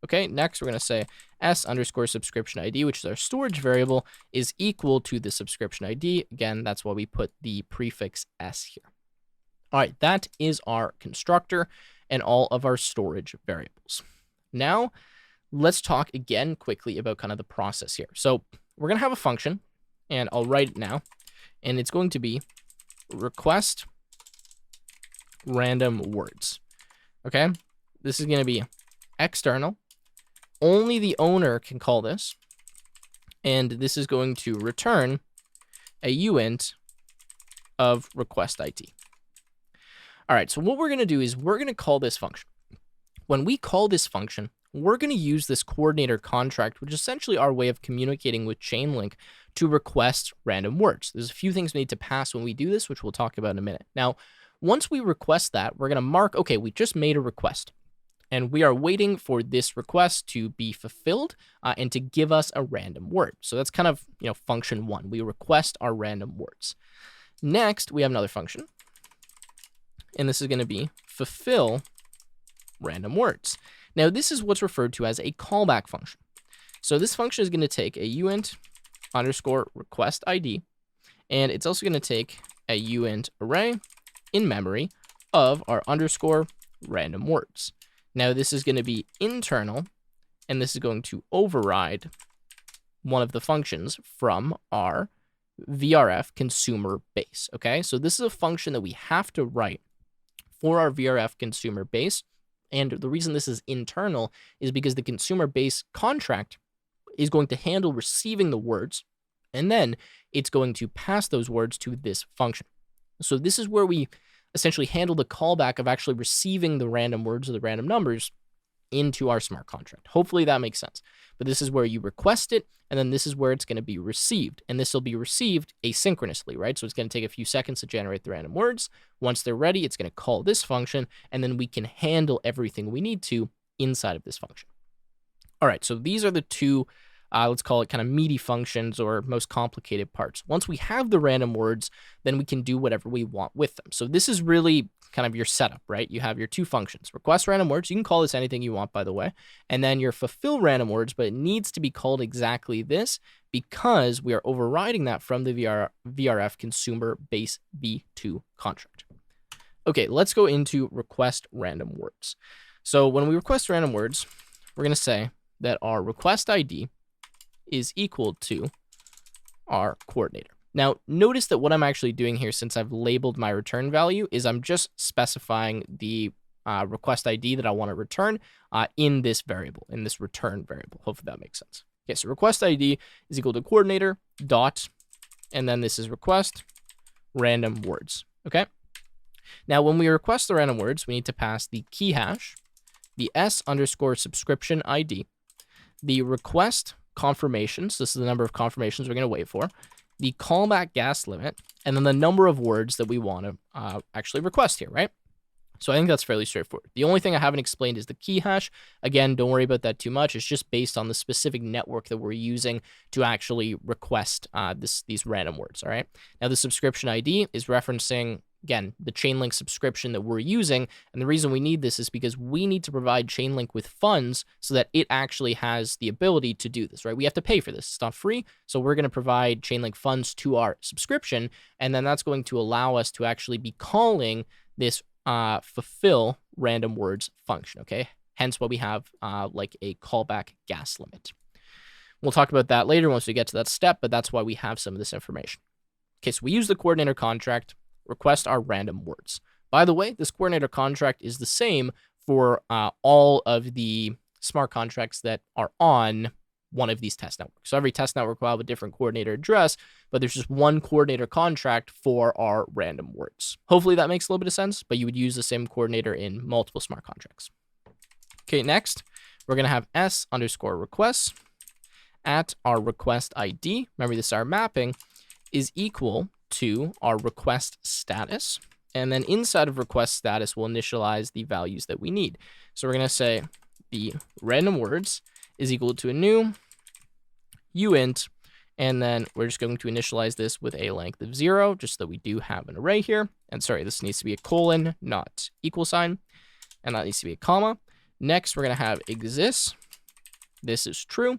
Okay, next we're going to say s_subscription ID, which is our storage variable, is equal to the subscription ID. Again, that's why we put the prefix s here. All right, that is our constructor and all of our storage variables. Now, let's talk again quickly about kind of the process here. So we're going to have a function, and I'll write it now, and it's going to be request random words. Okay, this is going to be external. Only the owner can call this, and this is going to return a uint of request ID. All right, so what we're going to do is we're going to call this function. When we call this function, we're going to use this coordinator contract, which is essentially our way of communicating with Chainlink to request random words. There's a few things we need to pass when we do this, which we'll talk about in a minute. Now, once we request that, we're going to mark, okay, we just made a request, and we are waiting for this request to be fulfilled and to give us a random word. So that's kind of, function one. We request our random words. Next, we have another function, and this is going to be fulfill random words. Now, this is what's referred to as a callback function. So this function is going to take a uint underscore request ID, and it's also going to take a uint array in memory of our underscore random words. Now, this is going to be internal, and this is going to override one of the functions from our VRF consumer base, okay? So this is a function that we have to write for our VRF consumer base, and the reason this is internal is because the consumer base contract is going to handle receiving the words, and then it's going to pass those words to this function. So this is where we essentially handle the callback of actually receiving the random words or the random numbers into our smart contract. Hopefully that makes sense. But this is where you request it, and then this is where it's going to be received. And this will be received asynchronously, right? So it's going to take a few seconds to generate the random words. Once they're ready, it's going to call this function, and then we can handle everything we need to inside of this function. All right, so these are the two, let's call it kind of meaty functions or most complicated parts. Once we have the random words, then we can do whatever we want with them. So this is really kind of your setup, right? You have your two functions, request random words. You can call this anything you want, by the way, and then your fulfill random words, but it needs to be called exactly this because we are overriding that from the VRF consumer base v2 contract. Okay, let's go into request random words. So when we request random words, we're going to say that our request ID is equal to our coordinator. Now, notice that what I'm actually doing here, since I've labeled my return value, is I'm just specifying the request ID that I want to return in this variable, in this return variable. Hopefully that makes sense. Okay, so request ID is equal to coordinator dot, and then this is request random words. Okay. Now, when we request the random words, we need to pass the key hash, the s_subscription ID, the request confirmations. This is the number of confirmations we're going to wait for, the callback gas limit, and then the number of words that we want to actually request here, right? So I think that's fairly straightforward. The only thing I haven't explained is the key hash. Again, don't worry about that too much. It's just based on the specific network that we're using to actually request these random words, all right? Now, the subscription ID is referencing, again, the Chainlink subscription that we're using. And the reason we need this is because we need to provide Chainlink with funds so that it actually has the ability to do this, right? We have to pay for this. It's not free. So we're going to provide Chainlink funds to our subscription. And then that's going to allow us to actually be calling this fulfill random words function, okay? Hence why we have like a callback gas limit. We'll talk about that later once we get to that step, but that's why we have some of this information. Okay, so we use the coordinator contract, request our random words. By the way, this coordinator contract is the same for all of the smart contracts that are on one of these test networks. So every test network will have a different coordinator address, but there's just one coordinator contract for our random words. Hopefully that makes a little bit of sense, but you would use the same coordinator in multiple smart contracts. Okay, next, we're going to have s_requests at our request ID. Remember, this is our mapping, is equal to our request status. And then inside of request status, we'll initialize the values that we need. So we're going to say the random words is equal to a new uint, and then we're just going to initialize this with a length of 0, just so that we do have an array here. And sorry, this needs to be a colon, not equal sign, and that needs to be a comma. Next, we're going to have exists. This is true. And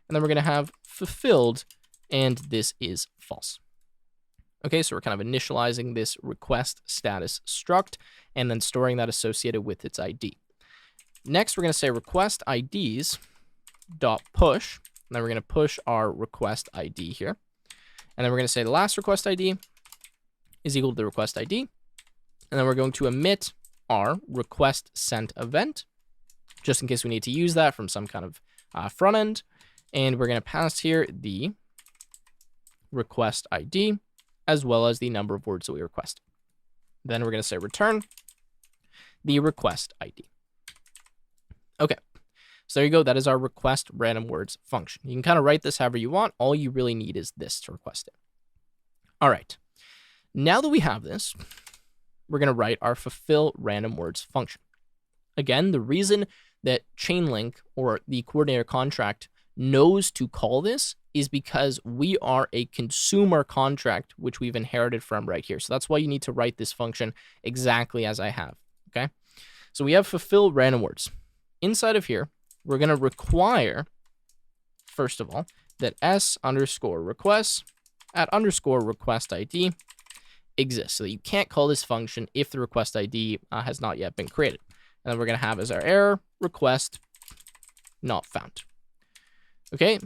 then we're going to have fulfilled, and this is false. Okay, so we're kind of initializing this request status struct and then storing that associated with its ID. Next, we're going to say request IDs dot push. And then we're going to push our request ID here. And then we're going to say the last request ID is equal to the request ID. And then we're going to emit our request sent event, just in case we need to use that from some kind of front end. And we're going to pass here the request ID as well as the number of words that we requested. Then we're going to say return the request ID. Okay. So there you go. That is our request random words function. You can kind of write this however you want. All you really need is this to request it. All right. Now that we have this, we're going to write our fulfill random words function. Again, the reason that Chainlink or the coordinator contract knows to call this is because we are a consumer contract, which we've inherited from right here. So that's why you need to write this function exactly as I have. Okay. So we have fulfill random words. Inside of here, we're going to require, first of all, that s underscore requests at underscore request ID exists. So that you can't call this function if the request ID has not yet been created. And then we're going to have as our error request not found. Okay.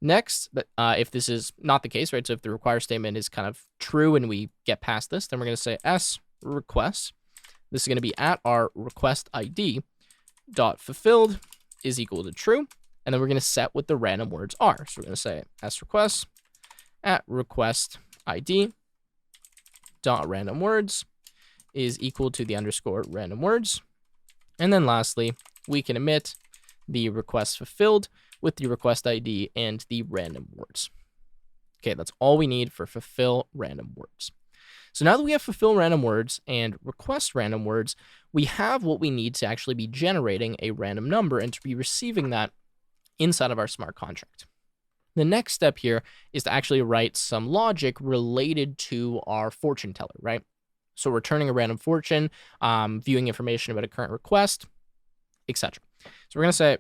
Next, if this is not the case, right? So if the require statement is kind of true and we get past this, then we're going to say s requests. This is going to be at our request ID dot fulfilled is equal to true. And then we're going to set what the random words are. So we're going to say s requests at request ID dot random words is equal to the underscore random words. And then lastly, we can emit the request fulfilled with the request ID and the random words. Okay, that's all we need for fulfill random words. So now that we have fulfill random words and request random words, we have what we need to actually be generating a random number and to be receiving that inside of our smart contract. The next step here is to actually write some logic related to our fortune teller, right? So returning a random fortune, viewing information about a current request, etc. So we're going to say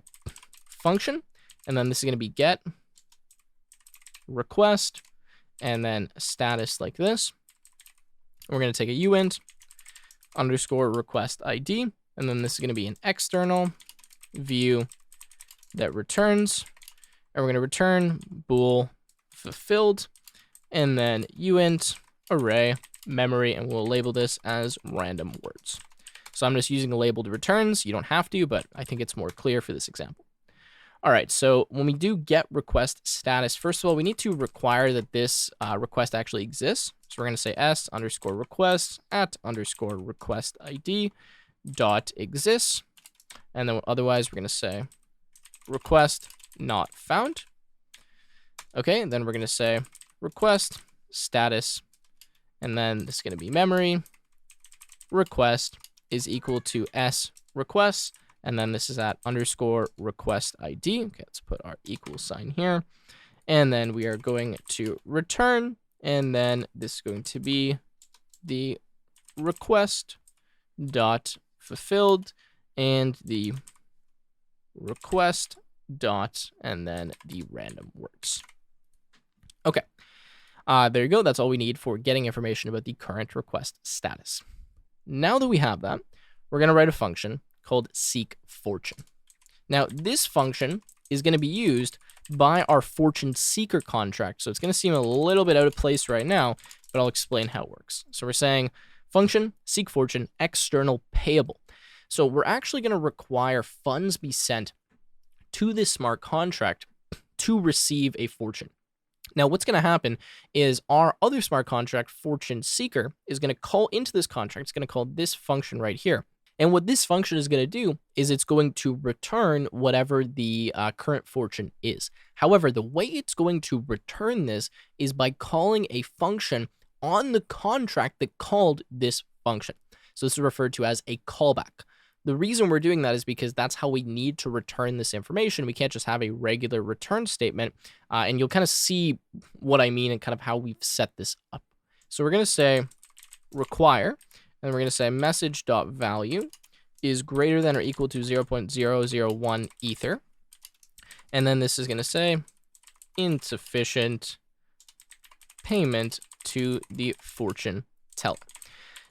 function, and then this is going to be get request, and then status like this. We're going to take a uint underscore request ID, and then this is going to be an external view that returns, and we're going to return bool fulfilled, and then uint array memory, and we'll label this as random words. So I'm just using the labeled returns. You don't have to, but I think it's more clear for this example. All right, so when we do get request status, first of all, we need to require that this request actually exists. So we're going to say s underscore request at underscore request ID dot exists. And then otherwise, we're going to say request not found. Okay, and then we're going to say request status, and then this is going to be memory request is equal to s requests. And then this is at underscore request ID. Okay, let's put our equal sign here. And then we are going to return. And then this is going to be the request dot fulfilled and the request dot and then the random words. Okay, there you go. That's all we need for getting information about the current request status. Now that we have that, we're going to write a function called seek fortune. Now, this function is going to be used by our fortune seeker contract. So it's going to seem a little bit out of place right now, but I'll explain how it works. So we're saying function seek fortune external payable. So we're actually going to require funds be sent to this smart contract to receive a fortune. Now, what's going to happen is our other smart contract, fortune seeker, is going to call into this contract. It's going to call this function right here. And what this function is going to do is it's going to return whatever the current fortune is. However, the way it's going to return this is by calling a function on the contract that called this function. So this is referred to as a callback. The reason we're doing that is because that's how we need to return this information. We can't just have a regular return statement. And you'll kind of see what I mean and kind of how we've set this up. So we're going to say require, and we're going to say message.value is greater than or equal to 0.001 ether. And then this is going to say insufficient payment to the fortune teller.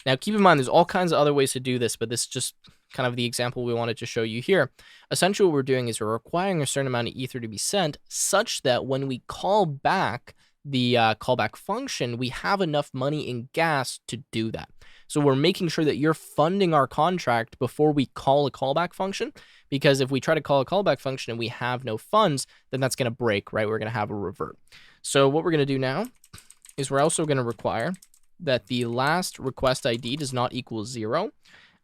Now, keep in mind, there's all kinds of other ways to do this, but this is just kind of the example we wanted to show you here. Essentially, what we're doing is we're requiring a certain amount of ether to be sent such that when we call back the callback function, we have enough money in gas to do that. So we're making sure that you're funding our contract before we call a callback function, because if we try to call a callback function and we have no funds, then that's going to break, right? We're going to have a revert. So what we're going to do now is we're also going to require that the last request ID does not equal 0.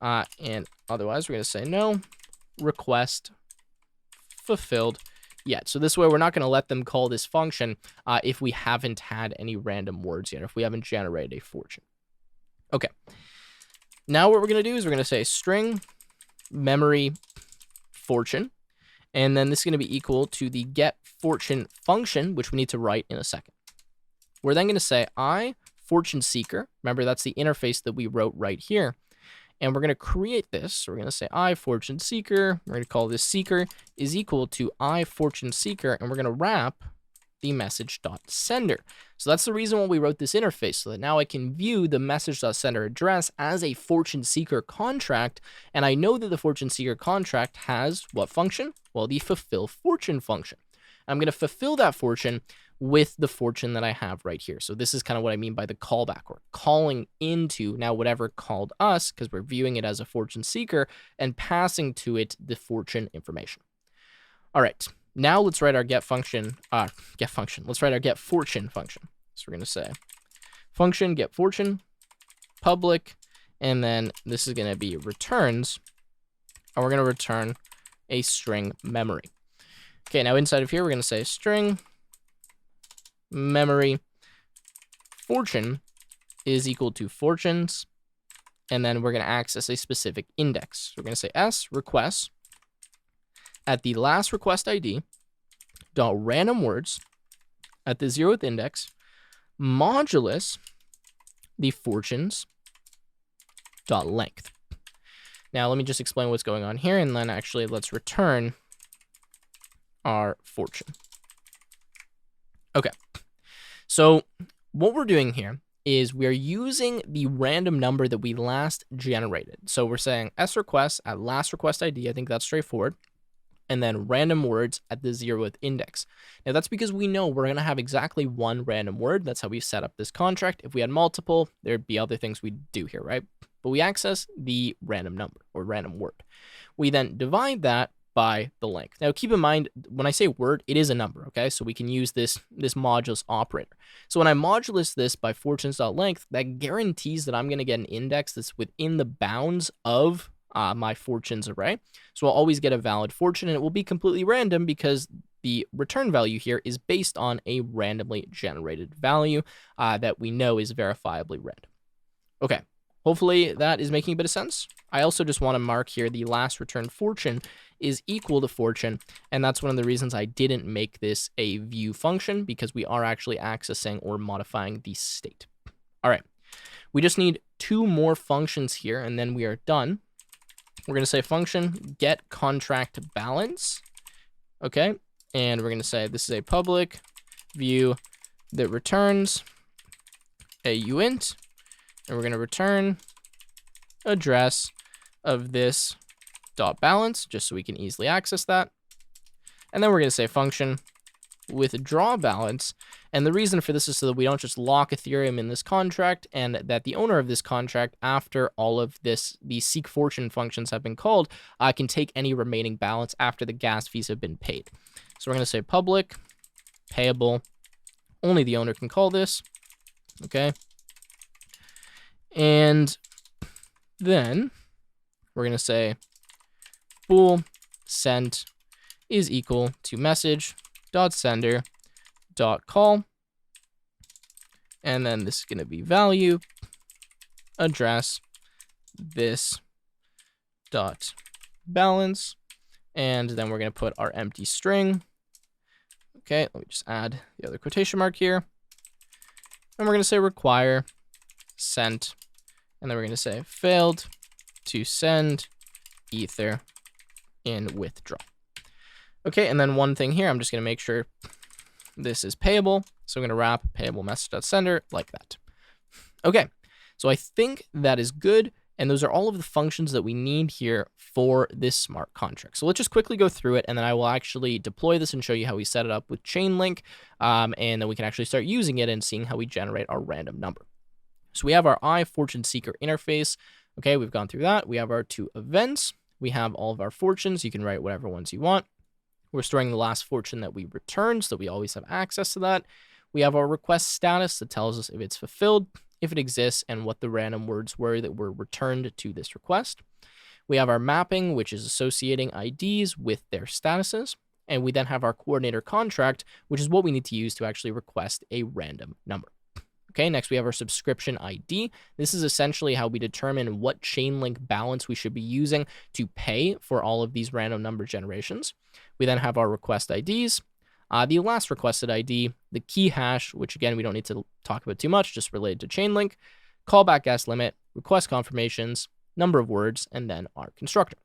And otherwise, we're going to say no request fulfilled yet. So this way, we're not going to let them call this function if we haven't had any random words yet, if we haven't generated a fortune. Okay. Now what we're going to do is we're going to say string memory fortune. And then this is going to be equal to the get fortune function, which we need to write in a second. We're then going to say I fortune seeker. Remember, that's the interface that we wrote right here. And we're going to create this. So we're going to say I fortune seeker. We're going to call this seeker is equal to I fortune seeker. And we're going to wrap the message.sender. So that's the reason why we wrote this interface, so that now I can view the message.sender address as a fortune seeker contract. And I know that the fortune seeker contract has what function? Well, the fulfill fortune function. I'm going to fulfill that fortune with the fortune that I have right here. So this is kind of what I mean by the callback. We're calling into now whatever called us, because we're viewing it as a fortune seeker and passing to it the fortune information. All right, now let's write our get function. Let's write our get fortune function. So we're going to say function get fortune public, and then this is going to be returns, and we're going to return a string memory. Okay, now inside of here, we're going to say string memory fortune is equal to fortunes, and then we're going to access a specific index. So we're going to say s request at the last request ID dot random words at the 0th index modulus the fortunes dot length. Now let me just explain what's going on here, and then actually let's return our fortune. Okay, so what we're doing here is we're using the random number that we last generated. So we're saying s request at last request ID. I think that's straightforward. And then random words at the 0th index. Now that's because we know we're going to have exactly one random word. That's how we set up this contract. If we had multiple, there'd be other things we'd do here, right? But we access the random number or random word. We then divide that by the length. Now keep in mind, when I say word, it is a number, okay? So we can use this modulus operator. So when I modulus this by fortunes.length, that guarantees that I'm going to get an index that's within the bounds of my fortunes array. So I'll always get a valid fortune, and it will be completely random because the return value here is based on a randomly generated value that we know is verifiably random. Okay, hopefully that is making a bit of sense. I also just want to mark here the last return fortune is equal to fortune, and that's one of the reasons I didn't make this a view function, because we are actually accessing or modifying the state. All right, we just need 2 more functions here, and then we are done. We're going to say function get contract balance, okay? And we're going to say this is a public view that returns a uint, and we're going to return address of this dot balance, just so we can easily access that. And then we're going to say function withdraw balance. And the reason for this is so that we don't just lock Ethereum in this contract, and that the owner of this contract, after all of this, these seek fortune functions have been called, can take any remaining balance after the gas fees have been paid. So we're going to say public payable. Only the owner can call this. Okay. And then we're going to say bool sent is equal to message dot sender dot call, and then this is going to be value address this dot balance, and then we're going to put our empty string. Okay, let me just add the other quotation mark here. And we're going to say require sent, and then we're going to say failed to send ether in withdraw. Okay, and then one thing here, I'm just going to make sure this is payable. So I'm going to wrap payable message.sender like that. Okay, so I think that is good. And those are all of the functions that we need here for this smart contract. So let's just quickly go through it, and then I will actually deploy this and show you how we set it up with Chainlink, and then we can actually start using it and seeing how we generate our random number. So we have our iFortune Seeker interface. Okay, we've gone through that. We have our 2 events. We have all of our fortunes. You can write whatever ones you want. We're storing the last fortune that we returned, so that we always have access to that. We have our request status that tells us if it's fulfilled, if it exists, and what the random words were that were returned to this request. We have our mapping, which is associating IDs with their statuses. And we then have our coordinator contract, which is what we need to use to actually request a random number. Okay, next we have our subscription ID. This is essentially how we determine what Chainlink balance we should be using to pay for all of these random number generations. We then have our request IDs. The last requested ID, the key hash, which again, we don't need to talk about too much, just related to Chainlink, callback gas limit, request confirmations, number of words, and then our constructor.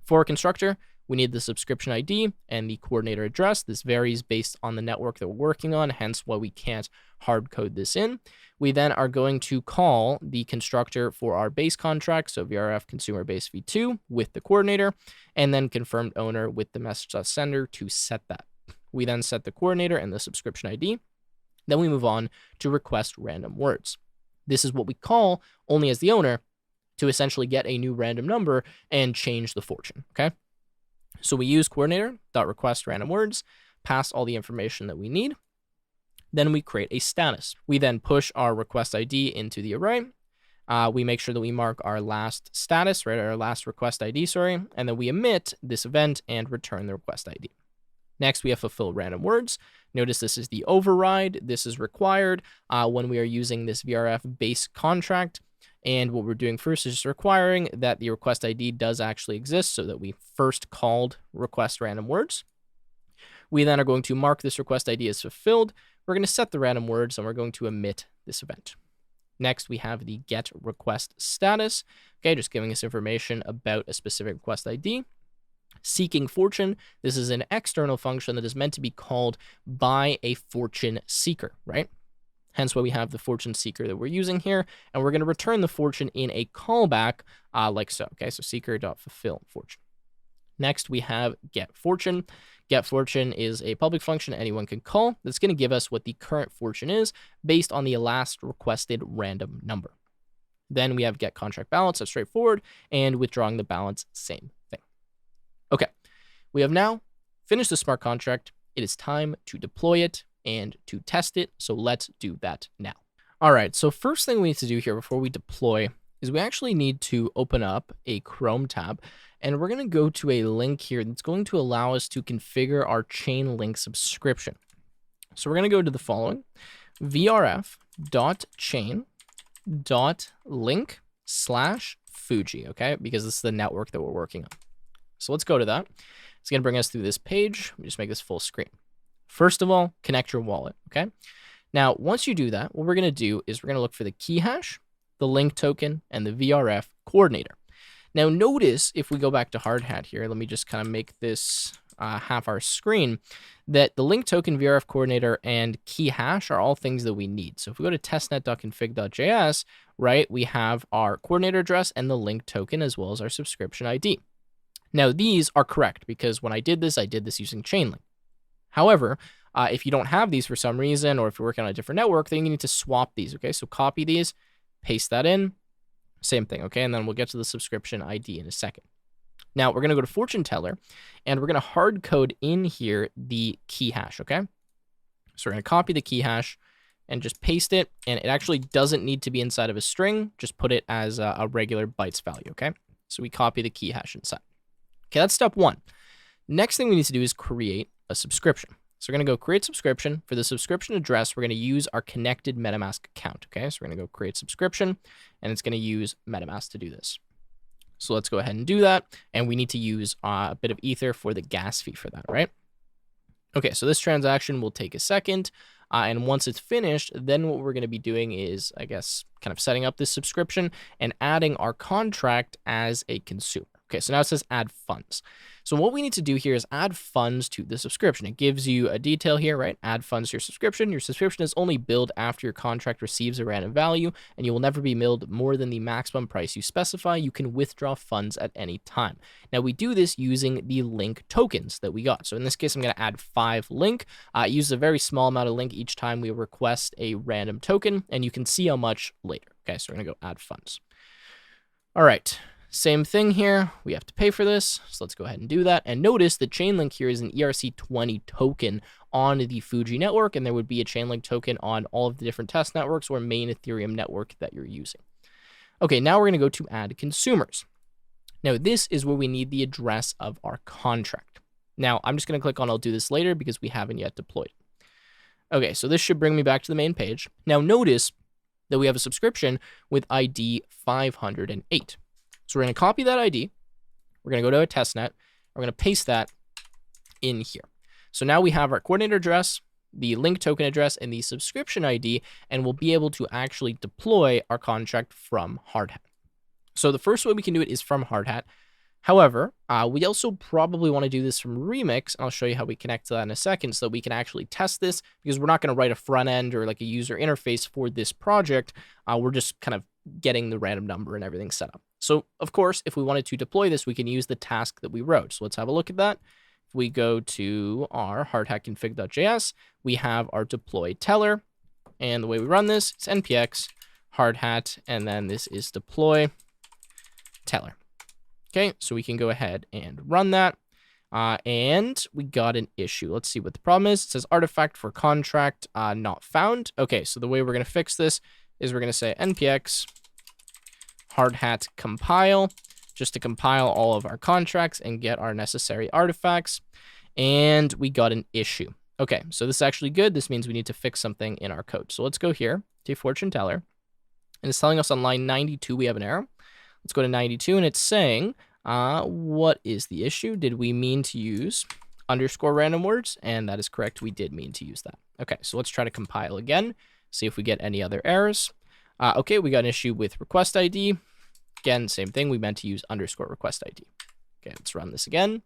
For a constructor, we need the subscription ID and the coordinator address. This varies based on the network that we're working on, hence why we can't hard code this in. We then are going to call the constructor for our base contract, so VRF consumer base v2 with the coordinator, and then confirmed owner with the message.sender to set that. We then set the coordinator and the subscription ID. Then we move on to request random words. This is what we call only as the owner to essentially get a new random number and change the fortune, okay? So we use coordinator.request random words, pass all the information that we need. Then we create a status. We then push our request ID into the array. We make sure that we mark our last status, right? Our last request ID, sorry. And then we emit this event and return the request ID. Next, we have fulfill random words. Notice this is the override. This is required when we are using this VRF base contract. And what we're doing first is just requiring that the request ID does actually exist so that we first called request random words. We then are going to mark this request ID as fulfilled. We're going to set the random words and we're going to emit this event. Next, we have the get request status. Okay, just giving us information about a specific request ID. Seeking fortune. This is an external function that is meant to be called by a fortune seeker, right? Hence why we have the fortune seeker that we're using here, and we're going to return the fortune in a callback like so. Okay, so seeker.fulfill fortune. Next, we have get fortune. Get fortune is a public function anyone can call that's going to give us what the current fortune is based on the last requested random number. Then we have get contract balance. That's straightforward, and withdrawing the balance, same thing. Okay, we have now finished the smart contract. It is time to deploy it and to test it. So let's do that now. All right, so first thing we need to do here before we deploy is we actually need to open up a Chrome tab, and we're going to go to a link here that's going to allow us to configure our Chainlink subscription. So we're going to go to the following, vrf.chain.link/Fuji, okay? Because this is the network that we're working on. So let's go to that. It's going to bring us through this page. Let me just make this full screen. First of all, connect your wallet, okay? Now, once you do that, what we're going to do is we're going to look for the key hash, the link token, and the VRF coordinator. Now, notice if we go back to hard hat here, let me just kind of make this half our screen, that the link token, VRF coordinator, and key hash are all things that we need. So if we go to testnet.config.js, right, we have our coordinator address and the link token as well as our subscription ID. Now, these are correct because when I did this using Chainlink. However, if you don't have these for some reason, or if you're working on a different network, then you need to swap these, okay? So copy these, paste that in, same thing, okay? And then we'll get to the subscription ID in a second. Now, we're going to go to Fortune Teller, and we're going to hard code in here the key hash, okay? So we're going to copy the key hash and just paste it, and it actually doesn't need to be inside of a string. Just put it as a regular bytes value, okay? So we copy the key hash inside. Okay, that's step one. Next thing we need to do is create a subscription. So we're going to go create subscription. For the subscription address, we're going to use our connected MetaMask account, okay? So we're going to go create subscription, and it's going to use MetaMask to do this. So let's go ahead and do that. And we need to use a bit of Ether for the gas fee for that, right? Okay, so this transaction will take a second. And once it's finished, then what we're going to be doing is, I guess, kind of setting up this subscription and adding our contract as a consumer. Okay, so now it says add funds. So what we need to do here is add funds to the subscription. It gives you a detail here, right? Add funds to your subscription. Your subscription is only billed after your contract receives a random value, and you will never be billed more than the maximum price you specify. You can withdraw funds at any time. Now, we do this using the link tokens that we got. So in this case, I'm going to add 5 link. It uses a very small amount of link each time we request a random token, and you can see how much later. Okay, so we're going to go add funds. All right. Same thing here. We have to pay for this. So let's go ahead and do that. And notice the Chainlink here is an ERC20 token on the Fuji network, and there would be a Chainlink token on all of the different test networks or main Ethereum network that you're using. Okay, now we're going to go to add consumers. Now, this is where we need the address of our contract. Now, I'm just going to click on I'll do this later because we haven't yet deployed. Okay, so this should bring me back to the main page. Now, notice that we have a subscription with ID 508. So we're going to copy that ID. We're going to go to a testnet. We're going to paste that in here. So now we have our coordinator address, the link token address, and the subscription ID, and we'll be able to actually deploy our contract from Hardhat. So the first way we can do it is from Hardhat. However, we also probably want to do this from Remix, and I'll show you how we connect to that in a second so that we can actually test this, because we're not going to write a front end or like a user interface for this project. We're just kind of getting the random number and everything set up. So, of course, if we wanted to deploy this, we can use the task that we wrote. So let's have a look at that. If we go to our hardhatconfig.js, we have our deploy teller. And the way we run this is npx hardhat, and then this is deploy teller. Okay, so we can go ahead and run that. And we got an issue. Let's see what the problem is. It says artifact for contract not found. Okay, so the way we're going to fix this is we're going to say npx hardhat compile, just to compile all of our contracts and get our necessary artifacts. And we got an issue. Okay, so this is actually good. This means we need to fix something in our code. So let's go here to fortune teller. And it's telling us on line 92 we have an error. Let's go to 92, and it's saying, what is the issue? Did we mean to use underscore random words? And that is correct. We did mean to use that. Okay, so let's try to compile again, see if we get any other errors. Okay, we got an issue with request ID. Again, same thing. We meant to use underscore request ID. Okay, let's run this again.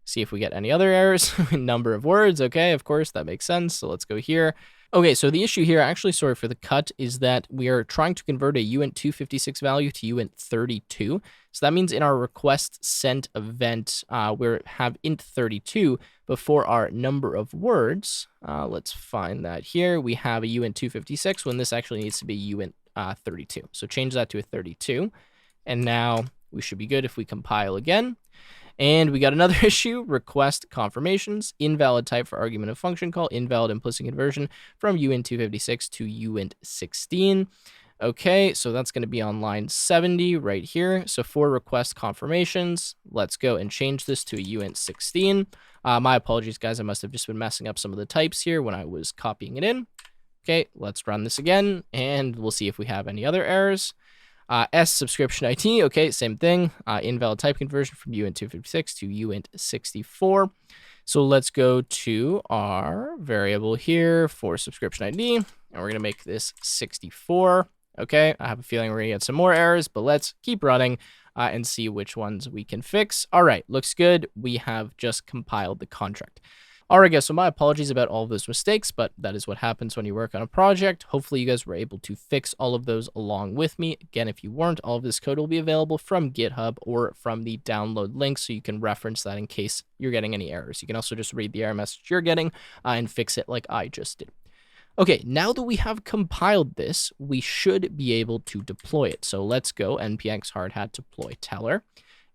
See if we get any other errors. Number of words. Okay, of course, that makes sense. So let's go here. Okay, so the issue here, actually, sorry for the cut, is that we are trying to convert a uint 256 value to uint 32. So that means in our request sent event, we have int 32 before our number of words. Let's find that here. We have a uint 256 when this actually needs to be uint 32. So change that to a 32. And now we should be good if we compile again. And we got another issue, request confirmations, invalid type for argument of function call, invalid implicit conversion from uint 256 to uint 16. Okay, so that's going to be on line 70 right here. So for request confirmations, let's go and change this to a uint 16. My apologies, guys. I must have just been messing up some of the types here when I was copying it in. Okay, let's run this again, and we'll see if we have any other errors. S subscription ID, okay, same thing. Invalid type conversion from uint 256 to uint 64. So let's go to our variable here for subscription ID, and we're going to make this 64. Okay, I have a feeling we're going to get some more errors, but let's keep running and see which ones we can fix. All right, looks good. We have just compiled the contract. All right, guys, so my apologies about all of those mistakes, but that is what happens when you work on a project. Hopefully, you guys were able to fix all of those along with me. Again, if you weren't, all of this code will be available from GitHub or from the download link, so you can reference that in case you're getting any errors. You can also just read the error message you're getting and fix it like I just did. Okay, now that we have compiled this, we should be able to deploy it. So let's go npx hardhat deploy teller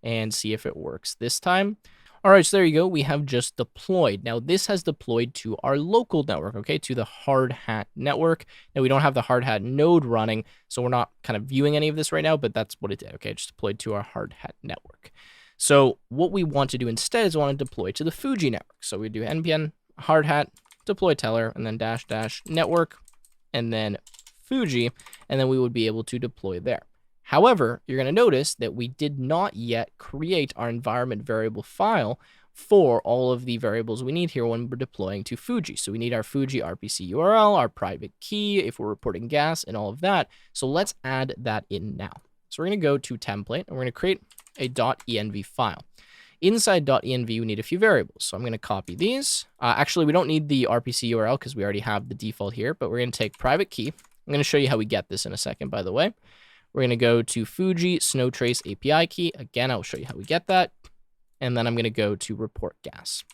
and see if it works this time. All right, so there you go. We have just deployed. Now, this has deployed to our local network, okay, to the Hardhat network. Now, we don't have the Hardhat node running, so we're not kind of viewing any of this right now, but that's what it did, okay? It just deployed to our Hardhat network. So what we want to do instead is want to deploy to the Fuji network. So we do npm hardhat deploy teller, and then -- network, and then Fuji, and then we would be able to deploy there. However, you're going to notice that we did not yet create our environment variable file for all of the variables we need here when we're deploying to Fuji. So we need our Fuji RPC URL, our private key, if we're reporting gas, and all of that. So let's add that in now. So we're going to go to template, and we're going to create a .env file. Inside .env, we need a few variables. So I'm going to copy these. Actually, we don't need the RPC URL because we already have the default here, but we're going to take private key. I'm going to show you how we get this in a second, by the way. We're going to go to Fuji Snowtrace API key. Again, I'll show you how we get that. And then I'm going to go to report gas.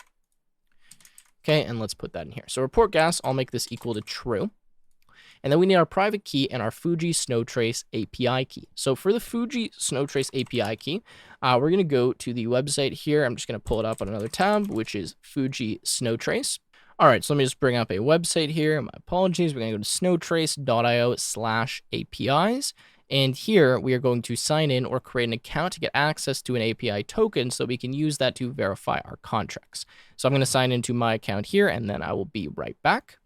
Okay, and let's put that in here. So report gas, I'll make this equal to true. And then we need our private key and our Fuji Snowtrace API key. So for the Fuji Snowtrace API key, we're going to go to the website here. I'm just going to pull it up on another tab, which is Fuji Snowtrace. All right, so let me just bring up a website here. My apologies. We're going to go to snowtrace.io/APIs. And here we are going to sign in or create an account to get access to an API token so we can use that to verify our contracts. So I'm going to sign into my account here, and then I will be right back.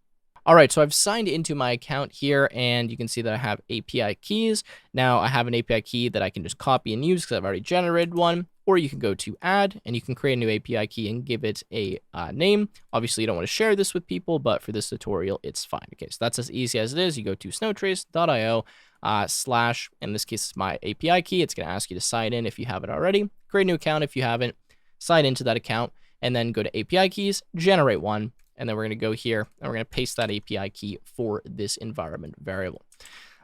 All right, so I've signed into my account here, and you can see that I have API keys. Now I have an API key that I can just copy and use because I've already generated one, or you can go to add, and you can create a new API key and give it a name. Obviously, you don't want to share this with people, but for this tutorial, it's fine. Okay, so that's as easy as it is. You go to snowtrace.io / in this case, it's my API key. It's going to ask you to sign in if you haven't already. Create a new account if you haven't. Sign into that account, and then go to API keys, generate one. And then we're going to go here and we're going to paste that API key for this environment variable.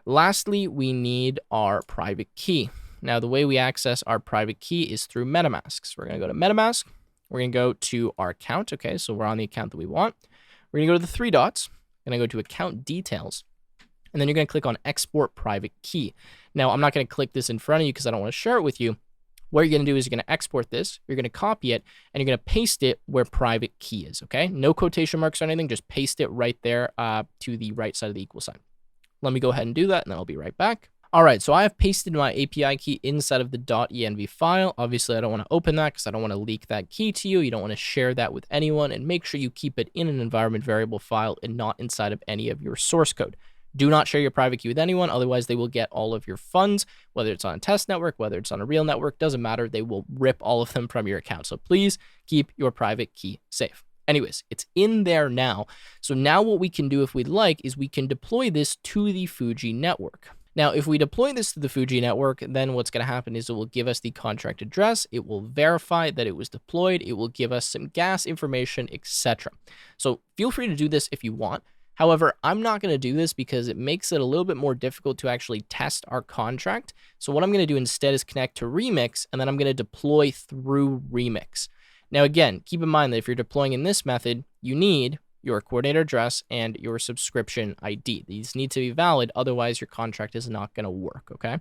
Lastly, we need our private key. Now, the way we access our private key is through MetaMask. So we're going to go to MetaMask. We're going to go to our account. Okay, so we're on the account that we want. We're going to go to the 3 dots. We're going to go to account details. And then you're going to click on export private key. Now, I'm not going to click this in front of you because I don't want to share it with you. What you're going to do is you're going to export this, you're going to copy it, and you're going to paste it where private key is, okay? No quotation marks or anything, just paste it right there to the right side of the equal sign. Let me go ahead and do that, and then I'll be right back. All right, so I have pasted my API key inside of the .env file. Obviously, I don't want to open that because I don't want to leak that key to you. You don't want to share that with anyone, and make sure you keep it in an environment variable file and not inside of any of your source code. Do not share your private key with anyone, otherwise they will get all of your funds, whether it's on a test network, whether it's on a real network, doesn't matter. They will rip all of them from your account. So please keep your private key safe. Anyways, it's in there now. So now what we can do if we'd like is we can deploy this to the Fuji network. Now, if we deploy this to the Fuji network, then what's going to happen is it will give us the contract address. It will verify that it was deployed. It will give us some gas information, etc. So feel free to do this if you want. However, I'm not going to do this because it makes it a little bit more difficult to actually test our contract. So what I'm going to do instead is connect to Remix, and then I'm going to deploy through Remix. Now, again, keep in mind that if you're deploying in this method, you need your coordinator address and your subscription ID. These need to be valid, otherwise your contract is not going to work, okay?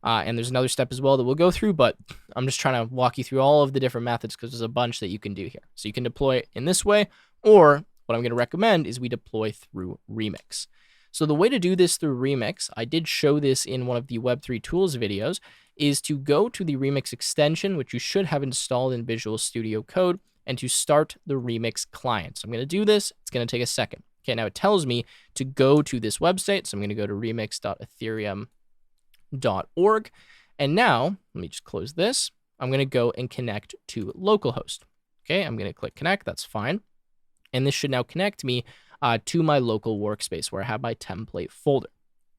And there's another step as well that we'll go through, but I'm just trying to walk you through all of the different methods because there's a bunch that you can do here. So you can deploy in this way, or what I'm going to recommend is we deploy through Remix. So the way to do this through Remix, I did show this in one of the Web3 Tools videos, is to go to the Remix extension, which you should have installed in Visual Studio Code, and to start the Remix client. So I'm going to do this. It's going to take a second. Okay, now it tells me to go to this website. So I'm going to go to remix.ethereum.org. And now, let me just close this. I'm going to go and connect to localhost. Okay, I'm going to click connect. That's fine. And this should now connect me to my local workspace where I have my template folder.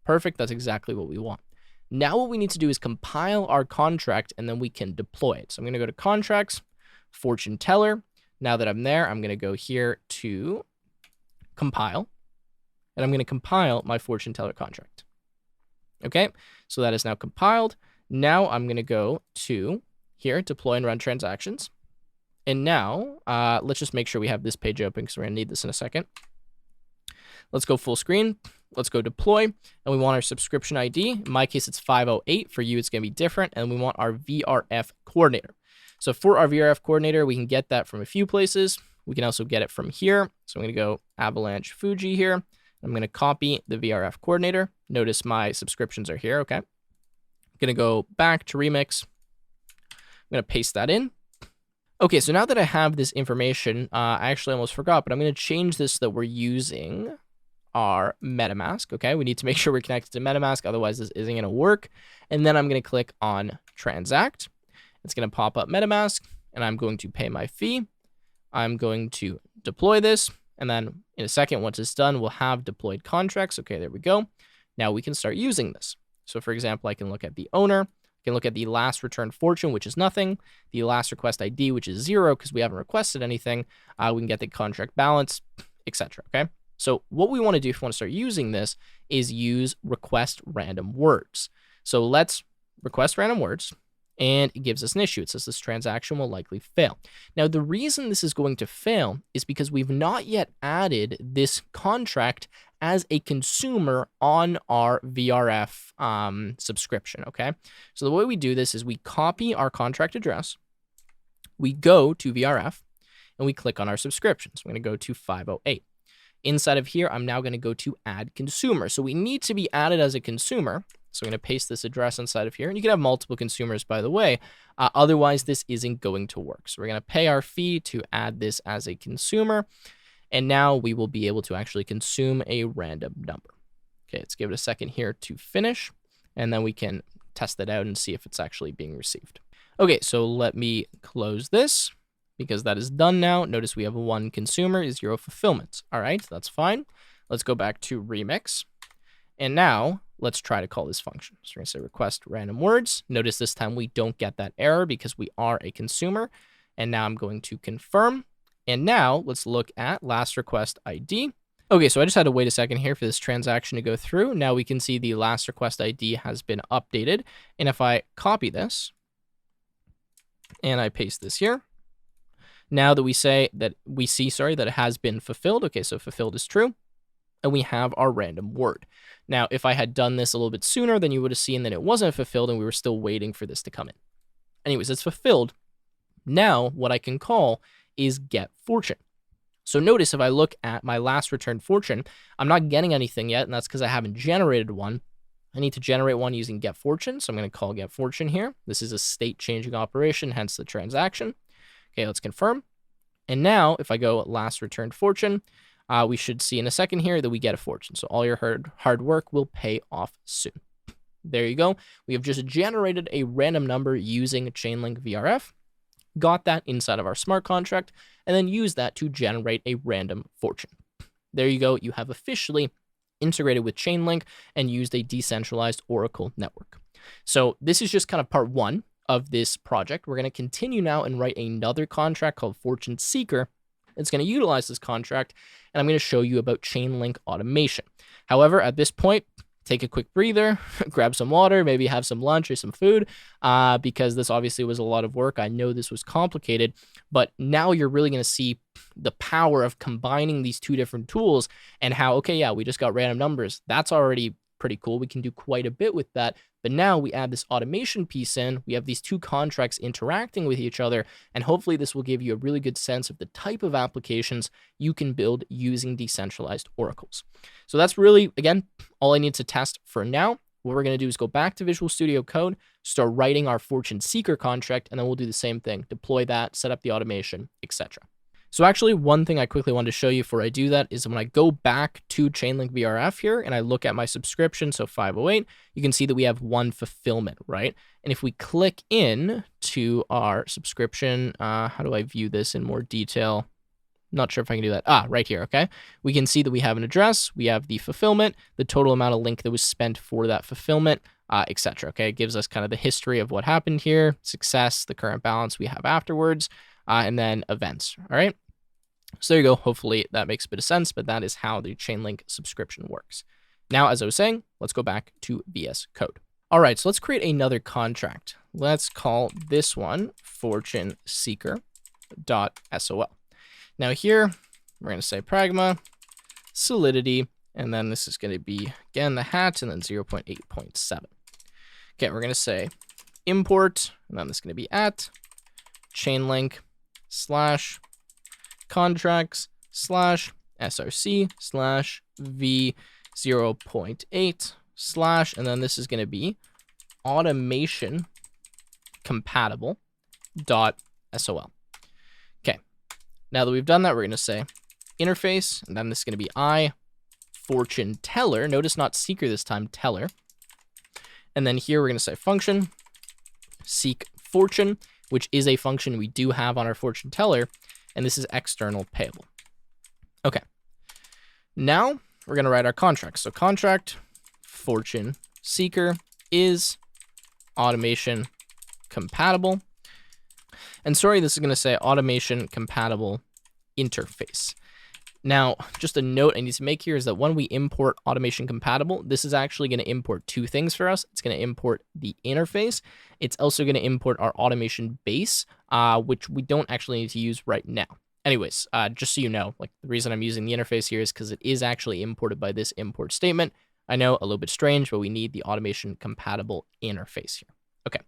Perfect. That's exactly what we want. Now what we need to do is compile our contract, and then we can deploy it. So I'm going to go to contracts, fortune teller. Now that I'm there, I'm going to go here to compile, and I'm going to compile my fortune teller contract. Okay, so that is now compiled. Now I'm going to go to here, deploy and run transactions. And now, let's just make sure we have this page open because we're going to need this in a second. Let's go full screen. Let's go deploy. And we want our subscription ID. In my case, it's 508. For you, it's going to be different. And we want our VRF coordinator. So for our VRF coordinator, we can get that from a few places. We can also get it from here. So I'm going to go Avalanche Fuji here. I'm going to copy the VRF coordinator. Notice my subscriptions are here, okay? I'm going to go back to Remix. I'm going to paste that in. Okay, so now that I have this information, I actually almost forgot, but I'm going to change this so that we're using our MetaMask. Okay, we need to make sure we're connected to MetaMask, otherwise this isn't going to work. And then I'm going to click on transact. It's going to pop up MetaMask, and I'm going to pay my fee. I'm going to deploy this, and then in a second, once it's done, we'll have deployed contracts. Okay, there we go. Now we can start using this. So for example, I can look at the owner. I can look at the last returned fortune, which is nothing. The last request ID, which is 0 because we haven't requested anything. We can get the contract balance, etc. Okay. So what we want to do if we want to start using this is use request random words. So let's request random words, and it gives us an issue. It says this transaction will likely fail. Now, the reason this is going to fail is because we've not yet added this contract as a consumer on our VRF subscription, okay? So the way we do this is we copy our contract address, we go to VRF, and we click on our subscription. So I'm going to go to 508. Inside of here, I'm now going to go to add consumer. So we need to be added as a consumer. So I'm going to paste this address inside of here. And you can have multiple consumers, by the way. Otherwise, this isn't going to work. So we're going to pay our fee to add this as a consumer. And now we will be able to actually consume a random number. Okay, let's give it a second here to finish. And then we can test it out and see if it's actually being received. Okay, so let me close this because that is done now. Notice we have 1 consumer, 0 fulfillment. All right, that's fine. Let's go back to remix. And now let's try to call this function. So we're going to say request random words. Notice this time we don't get that error because we are a consumer. And now I'm going to confirm. And now let's look at last request ID. Okay, so I just had to wait a second here for this transaction to go through. Now we can see the last request ID has been updated. And if I copy this and I paste this here, now that we see that it has been fulfilled. Okay, so fulfilled is true. And we have our random word. Now, if I had done this a little bit sooner, then you would have seen that it wasn't fulfilled and we were still waiting for this to come in. Anyways, it's fulfilled. Now, what I can call is get fortune. So notice if I look at my last returned fortune, I'm not getting anything yet, and that's because I haven't generated one. I need to generate one using get fortune, so I'm going to call get fortune here. This is a state changing operation, hence the transaction. Okay, let's confirm. And now, if I go last returned fortune, we should see in a second here that we get a fortune. So all your hard work will pay off soon. There you go. We have just generated a random number using Chainlink VRF, got that inside of our smart contract, and then use that to generate a random fortune. There you go. You have officially integrated with Chainlink and used a decentralized Oracle network. So this is just kind of part 1 of this project. We're going to continue now and write another contract called Fortune Seeker. It's going to utilize this contract, and I'm going to show you about Chainlink automation. However, at this point, take a quick breather, grab some water, maybe have some lunch or some food, because this obviously was a lot of work. I know this was complicated, but now you're really going to see the power of combining these 2 different tools and how, okay, yeah, we just got random numbers. That's already pretty cool. We can do quite a bit with that. But now we add this automation piece in. We have these 2 contracts interacting with each other, and hopefully this will give you a really good sense of the type of applications you can build using decentralized oracles. So that's really, again, all I need to test for now. What we're going to do is go back to Visual Studio Code, start writing our Fortune Seeker contract, and then we'll do the same thing, deploy that, set up the automation, etc. So actually, one thing I quickly wanted to show you before I do that is when I go back to Chainlink VRF here and I look at my subscription, so 508, you can see that we have 1 fulfillment, right? And if we click in to our subscription, how do I view this in more detail? Not sure if I can do that. Right here, okay? We can see that we have an address, we have the fulfillment, the total amount of link that was spent for that fulfillment, etc. Okay, it gives us kind of the history of what happened here, success, the current balance we have afterwards, and then events, all right? So there you go. Hopefully that makes a bit of sense, but that is how the Chainlink subscription works. Now, as I was saying, let's go back to VS Code. All right, so let's create another contract. Let's call this one Fortune Seeker.sol. Now here, we're going to say pragma, solidity, and then this is going to be, again, the hat, and then 0.8.7. Okay, we're going to say import, and then this is going to be at Chainlink /contracts /src /v0.8 / and then this is going to be automation compatible.sol. Okay, now that we've done that, we're going to say interface, and then this is going to be fortune teller. Notice not seeker this time, teller. And then here we're going to say function seek fortune, which is a function we do have on our fortune teller, and this is external payable. Okay. Now we're going to write our contract. So contract fortune seeker is automation compatible. And sorry, this is going to say automation compatible interface. Now, just a note I need to make here is that when we import automation compatible, this is actually going to import two things for us. It's going to import the interface. It's also going to import our automation base, which we don't actually need to use right now. Anyways, just so you know, like the reason I'm using the interface here is because it is actually imported by this import statement. I know, a little bit strange, but we need the automation compatible interface here. Okay,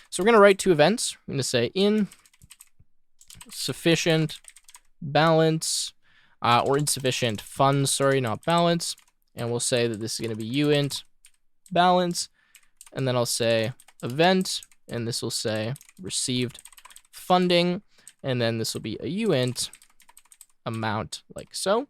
so we're going to write two events. I'm going to say in sufficient balance, or insufficient funds, sorry, not balance. And we'll say that this is going to be uint balance. And then I'll say event, and this will say received funding. And then this will be a uint amount like so.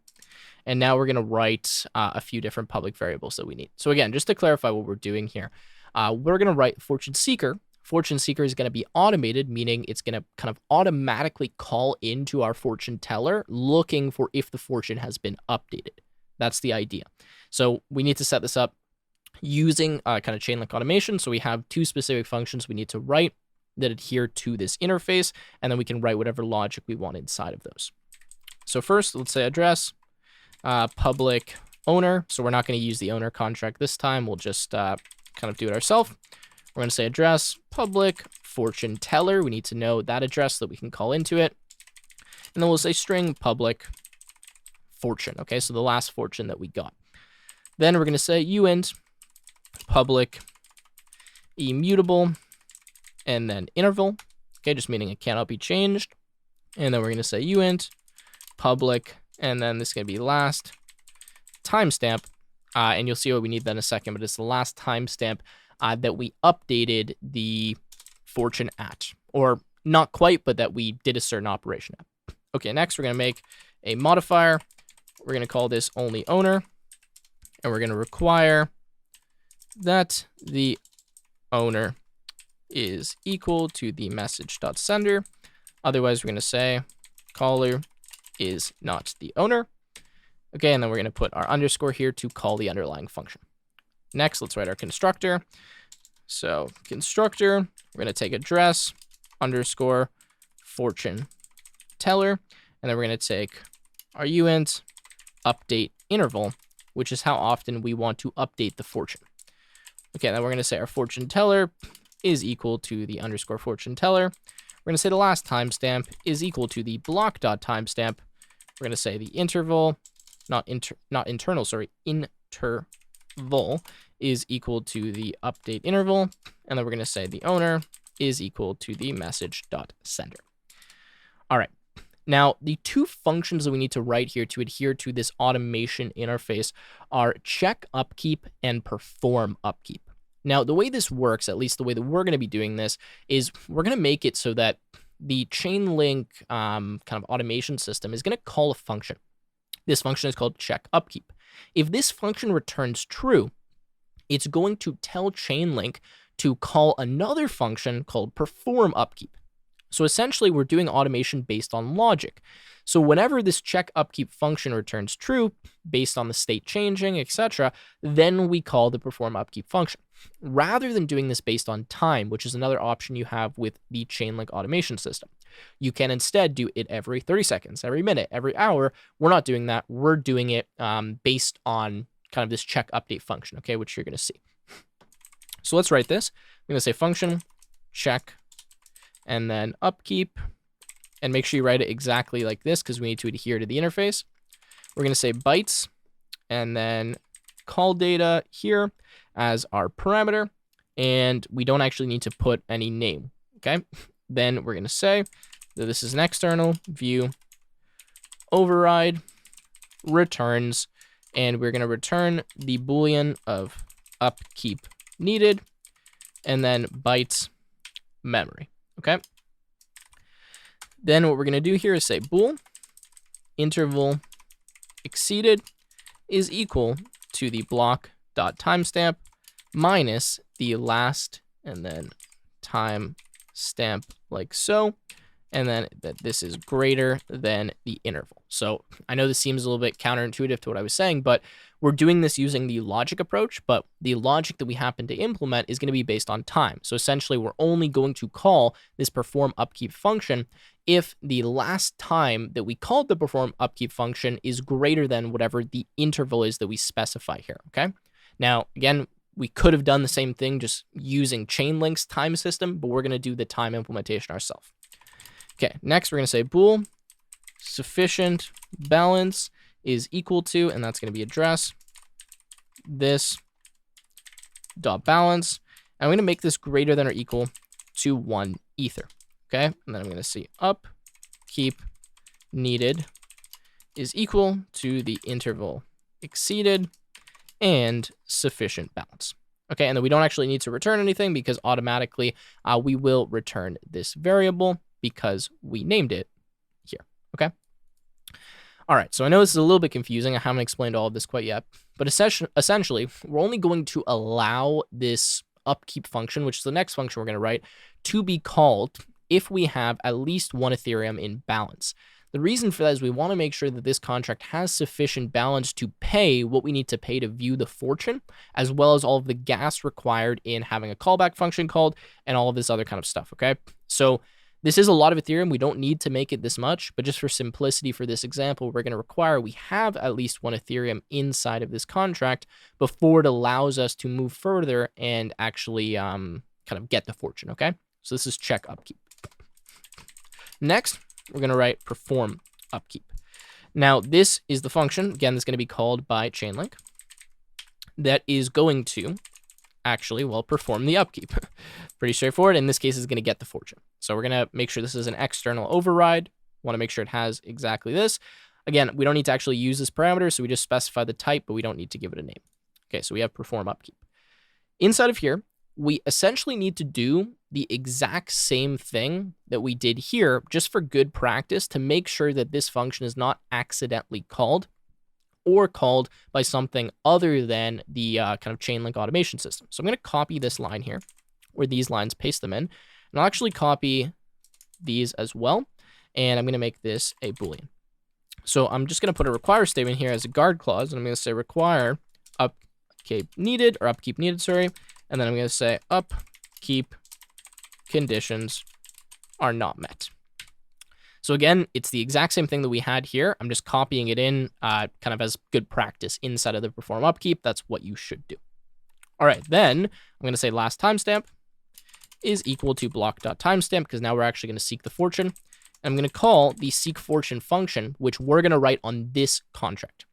And now we're going to write a few different public variables that we need. So again, just to clarify what we're doing here, we're going to write fortune seeker. Fortune seeker is going to be automated, meaning it's going to kind of automatically call into our fortune teller looking for if the fortune has been updated. That's the idea. So we need to set this up using kind of Chainlink automation. So we have two specific functions we need to write that adhere to this interface, and then we can write whatever logic we want inside of those. So first, let's say address, public owner. So we're not going to use the owner contract this time. We'll just kind of do it ourselves. We're going to say address, public, fortune teller. We need to know that address so that we can call into it. And then we'll say string public fortune. Okay, so the last fortune that we got. Then we're going to say uint public immutable and then interval. Okay, just meaning it cannot be changed. And then we're going to say uint public, and then this is going to be last timestamp. And you'll see what we need then in a second, but it's the last timestamp that we updated the fortune at, or not quite, but that we did a certain operation at. Okay, next we're going to make a modifier. We're going to call this only owner, and we're going to require that the owner is equal to the message.sender. Otherwise, we're going to say caller is not the owner. Okay, and then we're going to put our underscore here to call the underlying function. Next, let's write our constructor. So constructor, we're going to take address underscore fortune teller, and then we're going to take our uint update interval, which is how often we want to update the fortune. Okay, then we're going to say our fortune teller is equal to the underscore fortune teller. We're going to say the last timestamp is equal to the block.timestamp. We're going to say the interval, interval is equal to the update interval. And then we're going to say the owner is equal to the message.sender. All right. Now, the two functions that we need to write here to adhere to this automation interface are check upkeep and perform upkeep. Now, the way this works, at least the way that we're going to be doing this, is we're going to make it so that the Chainlink kind of automation system is going to call a function. This function is called check upkeep. If this function returns true, it's going to tell Chainlink to call another function called perform upkeep. So essentially, we're doing automation based on logic. So whenever this check upkeep function returns true, based on the state changing, etc., then we call the perform upkeep function. Rather than doing this based on time, which is another option you have with the Chainlink automation system. You can instead do it every 30 seconds, every minute, every hour. We're not doing that. We're doing it based on kind of this check update function, okay, which you're going to see. So let's write this. I'm going to say function check and then upkeep, and make sure you write it exactly like this because we need to adhere to the interface. We're going to say bytes and then call data here as our parameter, and we don't actually need to put any name, okay? Then we're going to say that this is an external view override returns, and we're going to return the Boolean of upkeep needed, and then bytes memory, okay? Then what we're going to do here is say bool interval exceeded, is equal to the block.timestamp minus the last, and then timestamp like so, and then that this is greater than the interval. So I know this seems a little bit counterintuitive to what I was saying, but we're doing this using the logic approach, but the logic that we happen to implement is going to be based on time. So essentially, we're only going to call this perform upkeep function if the last time that we called the perform upkeep function is greater than whatever the interval is that we specify here, okay? Now, again, we could have done the same thing just using Chainlink's time system, but we're going to do the time implementation ourselves. Okay, next we're going to say bool sufficient balance is equal to, and that's going to be address this dot balance. And I'm going to make this greater than or equal to 1 ether. Okay, and then I'm going to say upkeep needed is equal to the interval exceeded and sufficient balance. Okay, and then we don't actually need to return anything because automatically we will return this variable because we named it here. Okay. All right, so I know this is a little bit confusing. I haven't explained all of this quite yet, but essentially, we're only going to allow this upkeep function, which is the next function we're going to write, to be called if we have at least 1 Ethereum in balance. The reason for that is we want to make sure that this contract has sufficient balance to pay what we need to pay to view the fortune, as well as all of the gas required in having a callback function called and all of this other kind of stuff, okay? So this is a lot of Ethereum. We don't need to make it this much, but just for simplicity for this example, we're going to require we have at least 1 Ethereum inside of this contract before it allows us to move further and actually kind of get the fortune, okay? So this is check upkeep. Next, we're going to write perform upkeep. Now, this is the function, again, that's going to be called by Chainlink that is going to actually, well, perform the upkeep. Pretty straightforward. In this case, it's going to get the fortune. So we're going to make sure this is an external override. Want to make sure it has exactly this. Again, we don't need to actually use this parameter, so we just specify the type, but we don't need to give it a name. Okay, so we have perform upkeep. Inside of here, we essentially need to do the exact same thing that we did here, just for good practice, to make sure that this function is not accidentally called or called by something other than the kind of Chainlink automation system. So I'm going to copy this line here, or these lines, paste them in, and I'll actually copy these as well, and I'm going to make this a Boolean. So I'm just going to put a require statement here as a guard clause, and I'm going to say require upkeep needed, sorry, and then I'm going to say upkeep conditions are not met. So again, it's the exact same thing that we had here. I'm just copying it in kind of as good practice inside of the perform upkeep. That's what you should do. All right, then I'm going to say last timestamp is equal to block.timestamp because now we're actually going to seek the fortune. I'm going to call the seek fortune function, which we're going to write on this contract.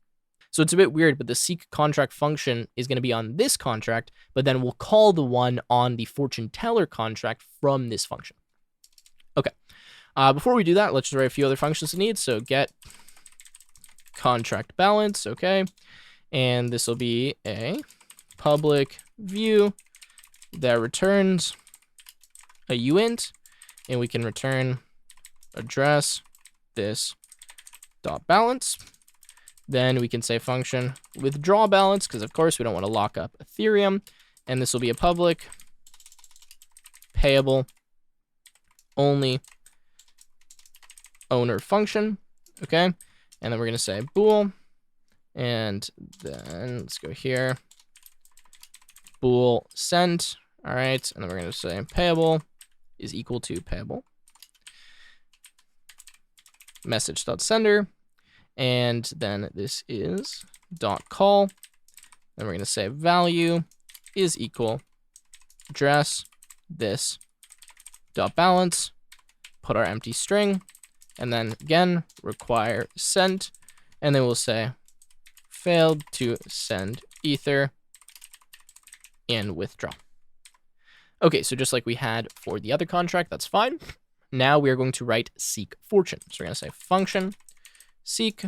So it's a bit weird, but the seek contract function is going to be on this contract, but then we'll call the one on the fortune teller contract from this function. Okay. Before we do that, let's just write a few other functions it needs. So get contract balance, okay. And this will be a public view that returns a uint, and we can return address this dot balance. Then we can say function withdraw balance, because of course we don't want to lock up Ethereum. And this will be a public payable only owner function, okay? And then we're going to say bool, and then let's go here, bool send, all right? And then we're going to say payable is equal to payable message.sender, and then this is dot call. Then we're going to say value is equal address this dot balance, put our empty string, and then again require send, and then we'll say failed to send ether and withdraw. Okay, so just like we had for the other contract, that's fine. Now we are going to write seek fortune. So we're going to say function seek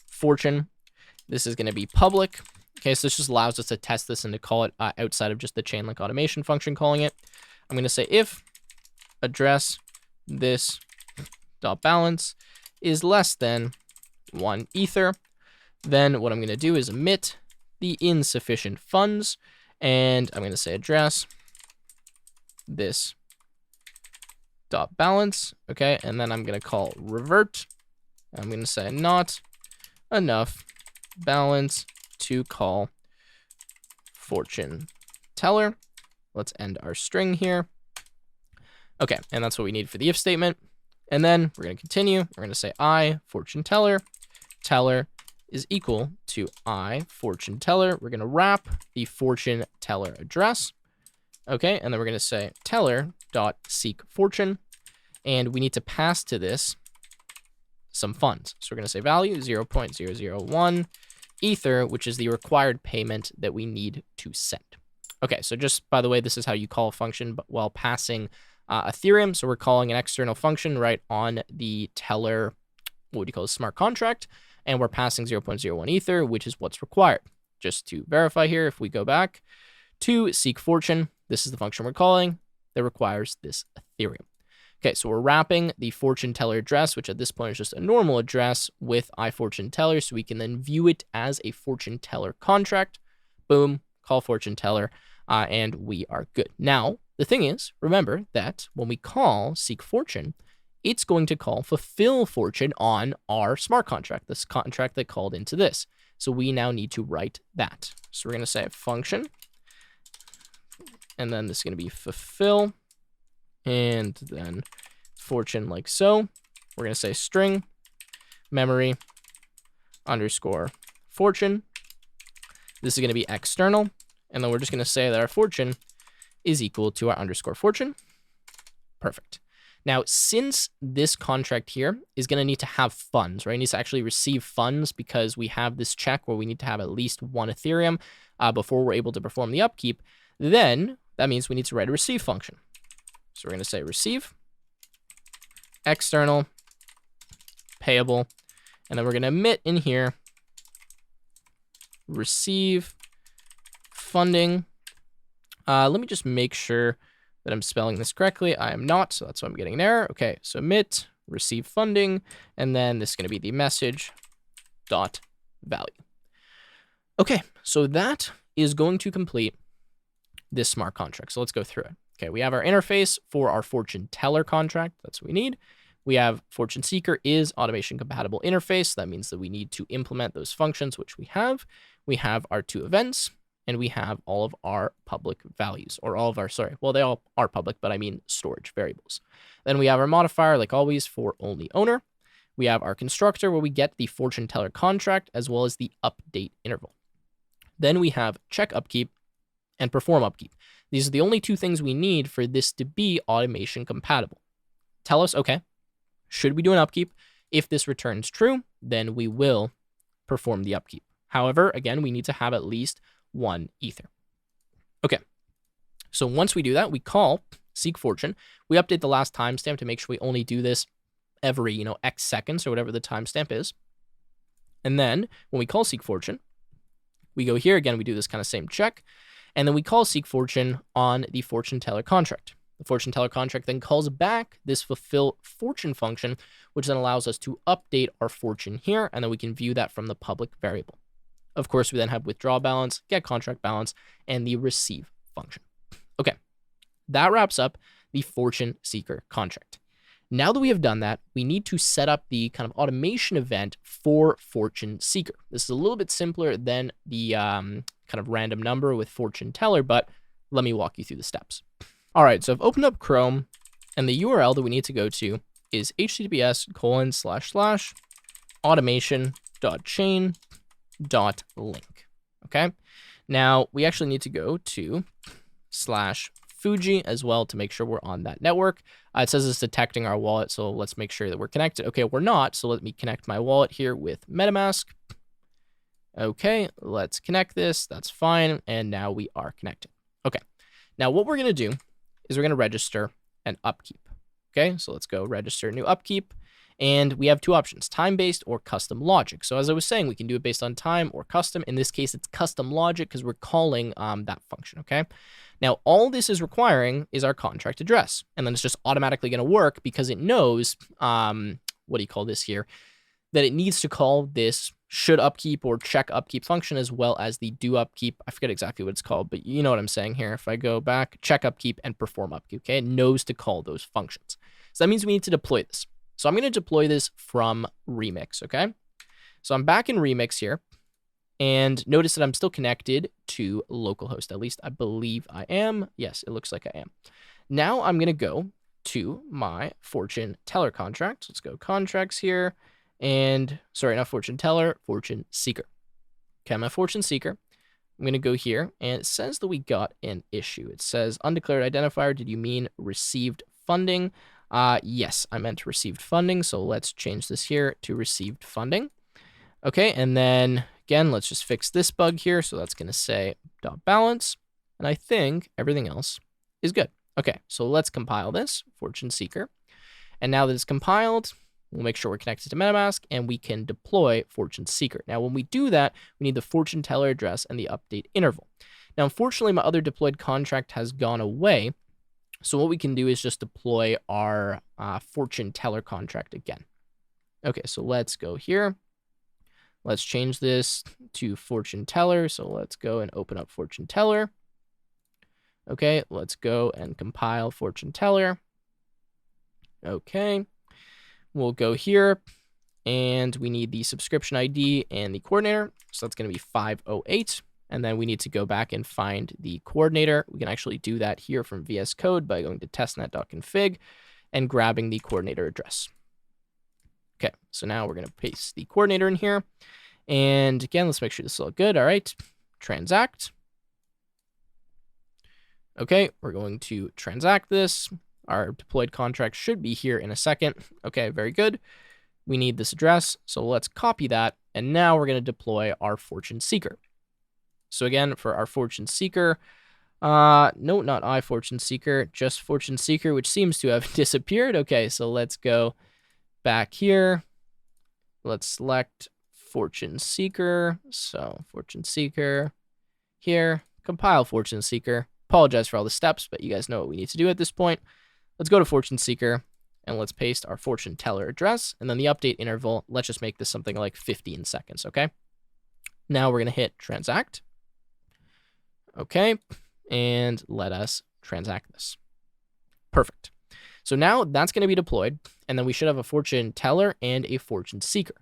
fortune. This is going to be public. Okay, so this just allows us to test this and to call it outside of just the Chainlink automation function calling it. I'm going to say if address this dot balance is less than 1 ether, Then what I'm going to do is emit the insufficient funds, and I'm going to say address this dot balance, okay, and then I'm going to call revert. I'm going to say not enough balance to call fortune teller. Let's end our string here. Okay, and that's what we need for the if statement. And then we're going to continue. We're going to say I fortune teller is equal to I fortune teller. We're going to wrap the fortune teller address. Okay, and then we're going to say teller dot seek fortune, and we need to pass to this some funds. So we're going to say value 0.001 ether, which is the required payment that we need to send. Okay, so just by the way, this is how you call a function while passing Ethereum. So we're calling an external function right on the teller, what do you call it, smart contract, and we're passing 0.01 ether, which is what's required. Just to verify here, if we go back to seek fortune, this is the function we're calling that requires this Ethereum. Okay, so we're wrapping the fortune teller address, which at this point is just a normal address, with iFortune teller, so we can then view it as a fortune teller contract. Boom, call fortune teller, and we are good. Now, the thing is, remember that when we call seek fortune, it's going to call fulfill fortune on our smart contract, this contract that called into this. So we now need to write that. So we're going to say function, and then this is going to be fulfill, and then fortune like so. We're going to say string memory underscore fortune. This is going to be external, and then we're just going to say that our fortune is equal to our underscore fortune. Perfect. Now, since this contract here is going to need to have funds, right? It needs to actually receive funds because we have this check where we need to have at least one Ethereum before we're able to perform the upkeep, then that means we need to write a receive function. So we're going to say receive external payable, and then we're going to emit in here receive funding. Let me just make sure that I'm spelling this correctly. I am not, so that's why I'm getting an error. Okay, so emit receive funding, and then this is going to be the message dot value. Okay, so that is going to complete this smart contract. So let's go through it. Okay, we have our interface for our fortune teller contract. That's what we need. We have fortune seeker is automation compatible interface. That means that we need to implement those functions, which we have. We have our two events, and we have all of our public values, or all of our, sorry, well, they all are public, but I mean storage variables. Then we have our modifier, like always, for only owner. We have our constructor, where we get the fortune teller contract, as well as the update interval. Then we have check upkeep and perform upkeep. These are the only two things we need for this to be automation compatible. Tell us, okay, should we do an upkeep? If this returns true, then we will perform the upkeep. However, again, we need to have at least one ether. Okay, so once we do that, we call seek fortune. We update the last timestamp to make sure we only do this every, X seconds or whatever the timestamp is. And then when we call seek fortune, we go here again, we do this kind of same check, and then we call seek fortune on the fortune teller contract. The fortune teller contract then calls back this fulfill fortune function, which then allows us to update our fortune here, and then we can view that from the public variable. Of course, we then have withdraw balance, get contract balance, and the receive function. Okay, that wraps up the fortune seeker contract. Now that we have done that, we need to set up the kind of automation event for fortune seeker. This is a little bit simpler than the kind of random number with fortune teller, but let me walk you through the steps. All right, so I've opened up Chrome, and the URL that we need to go to is https://automation.chain.link. Okay, now we actually need to go to /Fuji as well to make sure we're on that network. It says it's detecting our wallet, so let's make sure that we're connected. Okay, we're not, so let me connect my wallet here with MetaMask. Okay, let's connect this. That's fine, and now we are connected. Okay, now what we're going to do is we're going to register an upkeep. Okay, so let's go register new upkeep. And we have two options, time-based or custom logic. So as I was saying, we can do it based on time or custom. In this case, it's custom logic because we're calling that function, okay? Now, all this is requiring is our contract address. And then it's just automatically going to work because it knows, what do you call this here? that it needs to call this should upkeep or check upkeep function, as well as the do upkeep. I forget exactly what it's called, but you know what I'm saying here. If I go back, check upkeep and perform upkeep, okay? It knows to call those functions. So that means we need to deploy this. So I'm going to deploy this from Remix, okay? So I'm back in Remix here, and notice that I'm still connected to localhost. At least I believe I am. Yes, it looks like I am. Now I'm going to go to my fortune teller contract. Let's go contracts here. And sorry, not fortune teller, fortune seeker. Okay, my fortune seeker. I'm going to go here, and it says that we got an issue. It says undeclared identifier. Did you mean received funding? Yes, I meant received funding. So let's change this here to received funding. Okay, and then again, let's just fix this bug here. So that's going to say dot balance. And I think everything else is good. Okay, so let's compile this, fortune seeker. And now that it's compiled, we'll make sure we're connected to MetaMask, and we can deploy fortune seeker. Now, when we do that, we need the fortune teller address and the update interval. Now, unfortunately, my other deployed contract has gone away. So what we can do is just deploy our fortune teller contract again. Okay, so let's go here. Let's change this to fortune teller. So let's go and open up fortune teller. Okay, let's go and compile fortune teller. Okay, we'll go here, and we need the subscription ID and the coordinator. So that's going to be 508. And then we need to go back and find the coordinator. We can actually do that here from VS Code by going to testnet.config and grabbing the coordinator address. Okay, so now we're going to paste the coordinator in here. And again, let's make sure this is all good. All right, transact. Okay, we're going to transact this. Our deployed contract should be here in a second. Okay, very good. We need this address, so let's copy that. And now we're going to deploy our fortune seeker. So again, for our fortune seeker, no, not iFortune seeker, just fortune seeker, which seems to have disappeared. Okay, so let's go back here. Let's select fortune seeker. So fortune seeker here, compile fortune seeker. Apologize for all the steps, but you guys know what we need to do at this point. Let's go to fortune seeker, and let's paste our fortune teller address, and then the update interval. Let's just make this something like 15 seconds, okay? Now we're going to hit transact. Okay, and let us transact this. Perfect. So now that's going to be deployed, and then we should have a fortune teller and a fortune seeker.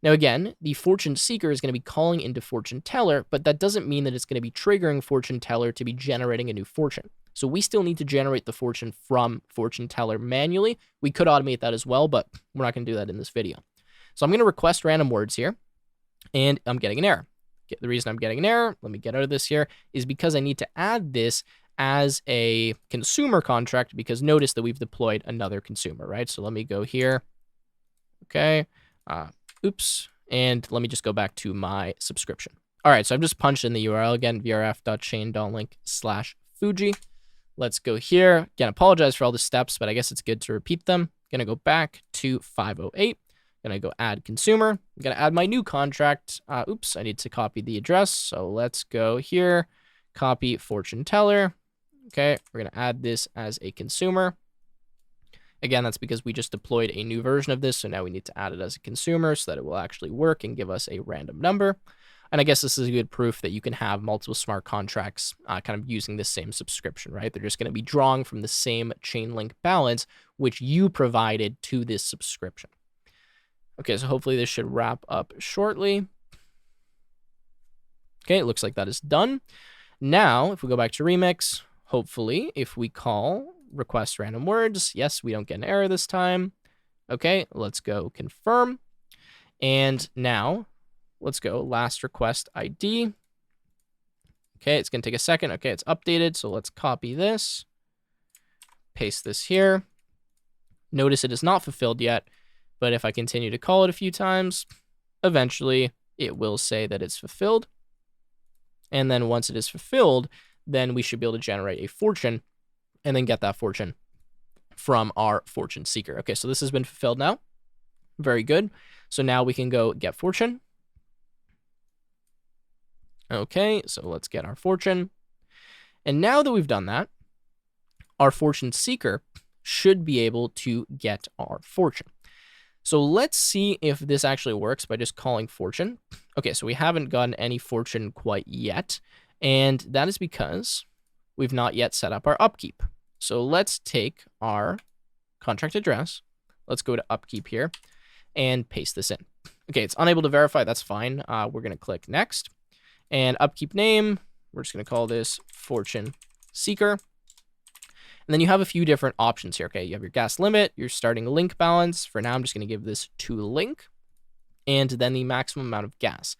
Now again, the fortune seeker is going to be calling into fortune teller, but that doesn't mean that it's going to be triggering fortune teller to be generating a new fortune. So we still need to generate the fortune from fortune teller manually. We could automate that as well, but we're not going to do that in this video. So I'm going to request random words here, and I'm getting an error. The reason I'm getting an error, let me get out of this here, is because I need to add this as a consumer contract, because notice that we've deployed another consumer, right? So let me go here. Okay. Oops. And let me just go back to my subscription. All right. So I've just punched in the URL again, vrf.chain.link/Fuji. Let's go here. Again, apologize for all the steps, but I guess it's good to repeat them. Going to go back to 508. Going to go add consumer. I'm going to add my new contract. Oops, I need to copy the address. So let's go here, copy fortune teller. Okay, we're going to add this as a consumer. Again, that's because we just deployed a new version of this. So now we need to add it as a consumer so that it will actually work and give us a random number. And I guess this is a good proof that you can have multiple smart contracts kind of using the same subscription, right? They're just going to be drawing from the same Chainlink balance, which you provided to this subscription. Okay, so hopefully this should wrap up shortly. Okay, it looks like that is done. Now, if we go back to Remix, hopefully, if we call request random words, yes, we don't get an error this time. Okay, let's go confirm. And now, let's go last request ID. Okay, it's going to take a second. Okay, it's updated, so let's copy this. Paste this here. Notice it is not fulfilled yet. But if I continue to call it a few times, eventually it will say that it's fulfilled. And then once it is fulfilled, then we should be able to generate a fortune and then get that fortune from our fortune seeker. Okay, so this has been fulfilled now. Very good. So now we can go get fortune. Okay, so let's get our fortune. And now that we've done that, our fortune seeker should be able to get our fortune. So let's see if this actually works by just calling fortune. Okay, so we haven't gotten any fortune quite yet, and that is because we've not yet set up our upkeep. So let's take our contract address. Let's go to upkeep here and paste this in. Okay, it's unable to verify. That's fine. We're going to click next. And upkeep name, we're just going to call this Fortune Seeker. And then you have a few different options here. Okay, you have your gas limit, your starting link balance. For now, I'm just going to give this to link. And then the maximum amount of gas.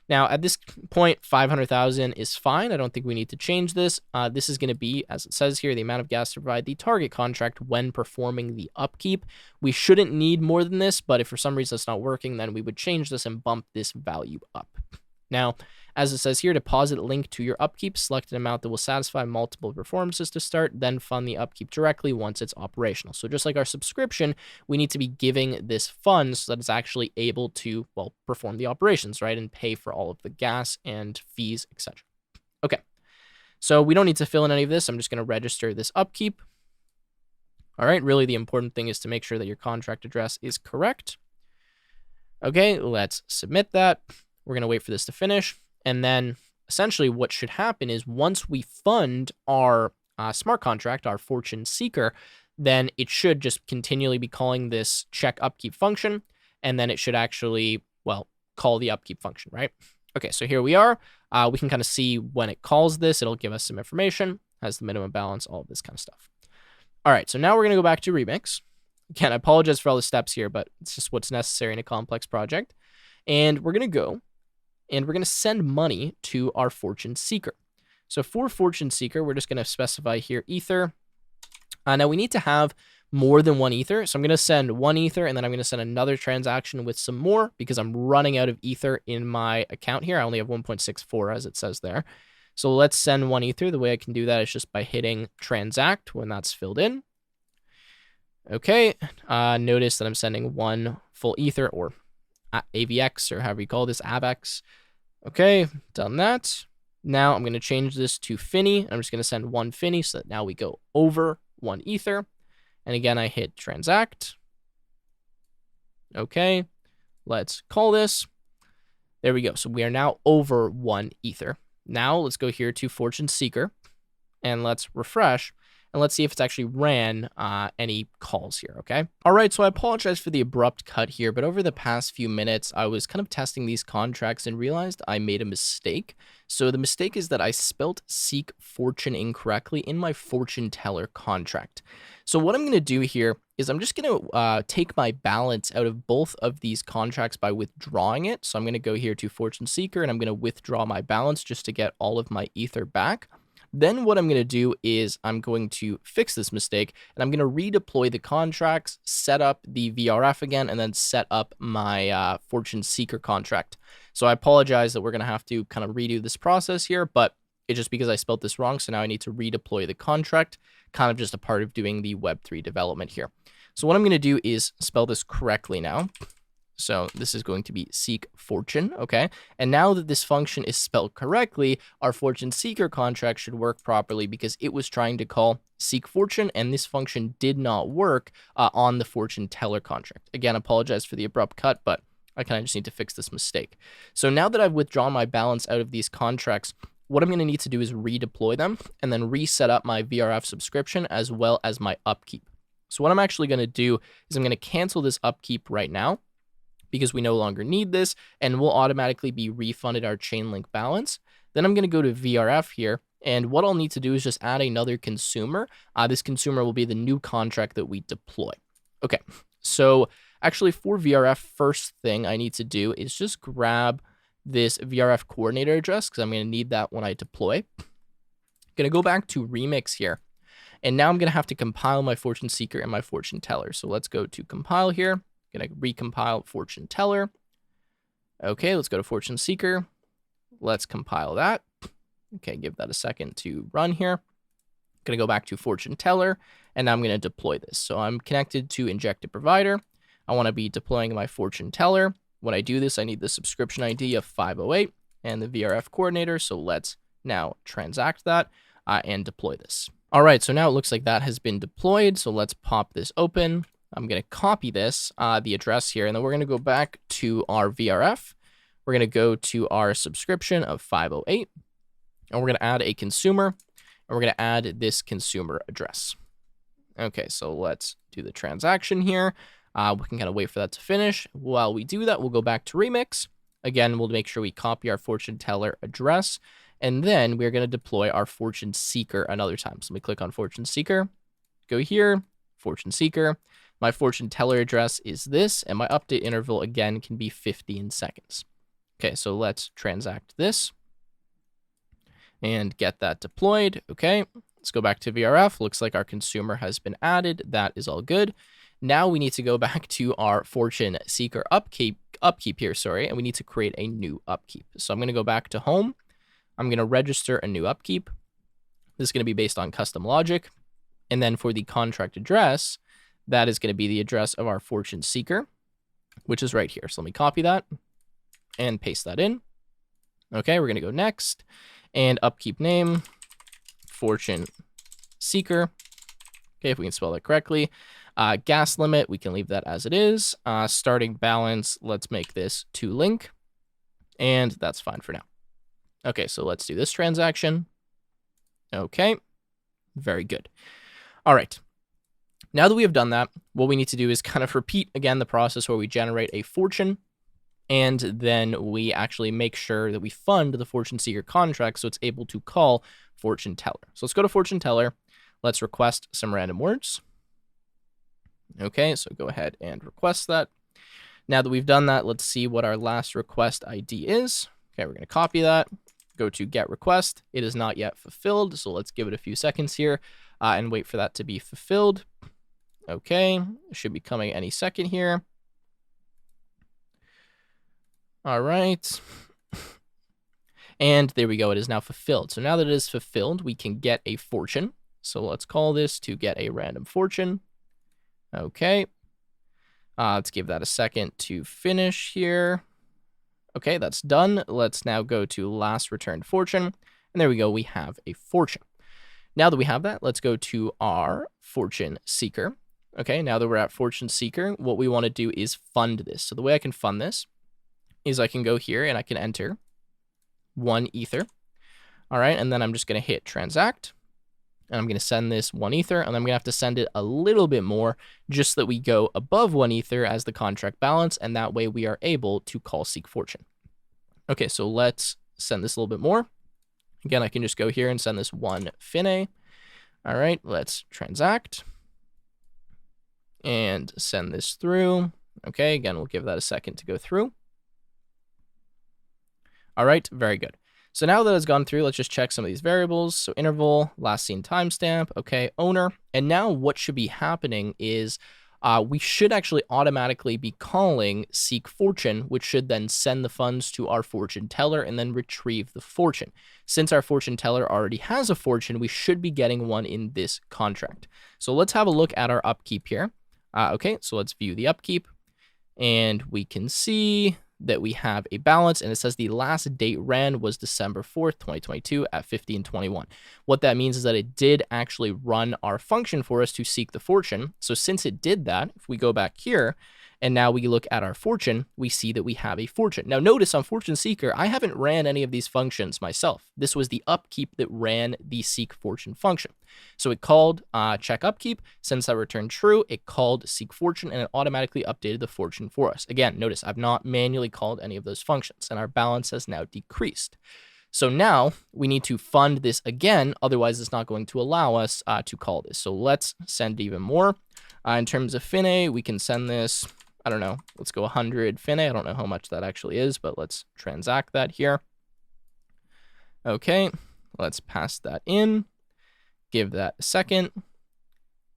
Now, at this point, 500,000 is fine. I don't think we need to change this. This is going to be, as it says here, the amount of gas to provide the target contract when performing the upkeep. We shouldn't need more than this, but if for some reason it's not working, then we would change this and bump this value up. Now, as it says here, deposit link to your upkeep, select an amount that will satisfy multiple performances to start, then fund the upkeep directly once it's operational. So just like our subscription, we need to be giving this fund so that it's actually able to, well, perform the operations, right, and pay for all of the gas and fees, etc. Okay, so we don't need to fill in any of this. I'm just going to register this upkeep. All right, really the important thing is to make sure that your contract address is correct. Okay, let's submit that. We're going to wait for this to finish. And then essentially what should happen is once we fund our smart contract, our Fortune Seeker, then it should just continually be calling this check upkeep function. And then it should actually, well, call the upkeep function, right? Okay, so here we are. We can kind of see when it calls this, it'll give us some information, has the minimum balance, all of this kind of stuff. All right, so now we're going to go back to Remix. Again, I apologize for all the steps here, but it's just what's necessary in a complex project. And we're going to go and we're going to send money to our Fortune Seeker. So for Fortune Seeker, we're just going to specify here Ether. Now we need to have more than one Ether. So I'm going to send one Ether, and then I'm going to send another transaction with some more because I'm running out of Ether in my account here. I only have 1.64 as it says there. So let's send one Ether. The way I can do that is just by hitting transact when that's filled in. Okay, notice that I'm sending one full Ether, or AVX, or however you call this, AVX. Okay, done that. Now I'm going to change this to Finny. I'm just going to send one Finny so that now we go over one Ether. And again, I hit transact. Okay, let's call this. There we go. So we are now over one Ether. Now let's go here to Fortune Seeker and let's refresh. And let's see if it's actually ran any calls here, okay? All right, so I apologize for the abrupt cut here, but over the past few minutes, I was kind of testing these contracts and realized I made a mistake. So the mistake is that I spelt Seek Fortune incorrectly in my Fortune Teller contract. So what I'm going to do here is I'm just going to take my balance out of both of these contracts by withdrawing it. So I'm going to go here to Fortune Seeker, and I'm going to withdraw my balance just to get all of my Ether back. Then what I'm going to do is I'm going to fix this mistake, and I'm going to redeploy the contracts, set up the VRF again, and then set up my Fortune Seeker contract. So I apologize that we're going to have to kind of redo this process here, but it's just because I spelled this wrong, so now I need to redeploy the contract, kind of just a part of doing the Web3 development here. So what I'm going to do is spell this correctly now. So this is going to be Seek Fortune, okay? And now that this function is spelled correctly, our Fortune Seeker contract should work properly because it was trying to call Seek Fortune, and this function did not work on the Fortune Teller contract. Again, apologize for the abrupt cut, but I kind of just need to fix this mistake. So now that I've withdrawn my balance out of these contracts, what I'm going to need to do is redeploy them and then reset up my VRF subscription as well as my upkeep. So what I'm actually going to do is I'm going to cancel this upkeep right now, because we no longer need this, and we'll automatically be refunded our Chainlink balance. Then I'm going to go to VRF here, and what I'll need to do is just add another consumer. This consumer will be the new contract that we deploy. Okay, so actually for VRF, first thing I need to do is just grab this VRF coordinator address, because I'm going to need that when I deploy. I'm going to go back to Remix here, and now I'm going to have to compile my Fortune Seeker and my Fortune Teller. So let's go to compile here. Going to recompile Fortune Teller. Okay, let's go to Fortune Seeker. Let's compile that. Okay, give that a second to run here. Going to go back to Fortune Teller, and now I'm going to deploy this. So I'm connected to Injected Provider. I want to be deploying my Fortune Teller. When I do this, I need the subscription ID of 508 and the VRF coordinator. So let's now transact that and deploy this. All right, so now it looks like that has been deployed. So let's pop this open. I'm going to copy this, the address here, and then we're going to go back to our VRF. We're going to go to our subscription of 508, and we're going to add a consumer, and we're going to add this consumer address. Okay, so let's do the transaction here. We can kind of wait for that to finish. While we do that, we'll go back to Remix. Again, we'll make sure we copy our fortune teller address, and then we're going to deploy our fortune seeker another time. So let me click on fortune seeker, go here, fortune seeker. My fortune teller address is this, and my update interval, again, can be 15 seconds. Okay, so let's transact this and get that deployed. Okay, let's go back to VRF. Looks like our consumer has been added. That is all good. Now we need to go back to our fortune seeker upkeep here, and we need to create a new upkeep. So I'm going to go back to home. I'm going to register a new upkeep. This is going to be based on custom logic. And then for the contract address, that is going to be the address of our fortune seeker, which is right here. So let me copy that and paste that in. Okay, we're going to go next. And upkeep name, fortune seeker. Okay, if we can spell that correctly. Gas limit, we can leave that as it is. Starting balance, let's make this to link. And that's fine for now. Okay, so let's do this transaction. Okay, very good. All right. Now that we have done that, what we need to do is kind of repeat again the process where we generate a fortune, and then we actually make sure that we fund the fortune seeker contract so it's able to call fortune teller. So let's go to fortune teller. Let's request some random words. Okay, so go ahead and request that. Now that we've done that, let's see what our last request ID is. Okay, we're going to copy that. Go to get request. It is not yet fulfilled, so let's give it a few seconds here and wait for that to be fulfilled. Okay, it should be coming any second here. All right. And there we go. It is now fulfilled. So now that it is fulfilled, we can get a fortune. So let's call this to get a random fortune. Okay. Let's give that a second to finish here. Okay, that's done. Let's now go to last returned fortune. And there we go. We have a fortune. Now that we have that, let's go to our fortune seeker. Okay, now that we're at fortune seeker, what we want to do is fund this. So the way I can fund this is I can go here and I can enter 1 ether. All right, and then I'm just going to hit transact. And I'm going to send this 1 ether, and I'm going to have to send it a little bit more just so that we go above 1 ether as the contract balance, and that way we are able to call seek fortune. Okay, so let's send this a little bit more. Again, I can just go here and send this 1 finne. All right, let's transact and send this through. Okay, again, we'll give that a second to go through. All right, very good. So now that it's gone through, let's just check some of these variables. So interval, last seen timestamp, okay, owner. And now what should be happening is we should actually automatically be calling seek fortune, which should then send the funds to our fortune teller and then retrieve the fortune. Since our fortune teller already has a fortune, we should be getting one in this contract. So let's have a look at our upkeep here. Okay, so let's view the upkeep, and we can see that we have a balance, and it says the last date ran was December 4th, 2022 at 15:21. What that means is that it did actually run our function for us to seek the fortune. So since it did that, if we go back here and now we look at our fortune, we see that we have a fortune. Now notice on Fortune Seeker, I haven't ran any of these functions myself. This was the upkeep that ran the seek fortune function. So it called check upkeep. Since that returned true, it called seek fortune and it automatically updated the fortune for us. Again, notice I've not manually called any of those functions, and our balance has now decreased. So now we need to fund this again, otherwise it's not going to allow us to call this. So let's send even more. In terms of finne, we can send this, I don't know, let's go 100 finne. I don't know how much that actually is, but let's transact that here. Okay, let's pass that in, give that a second,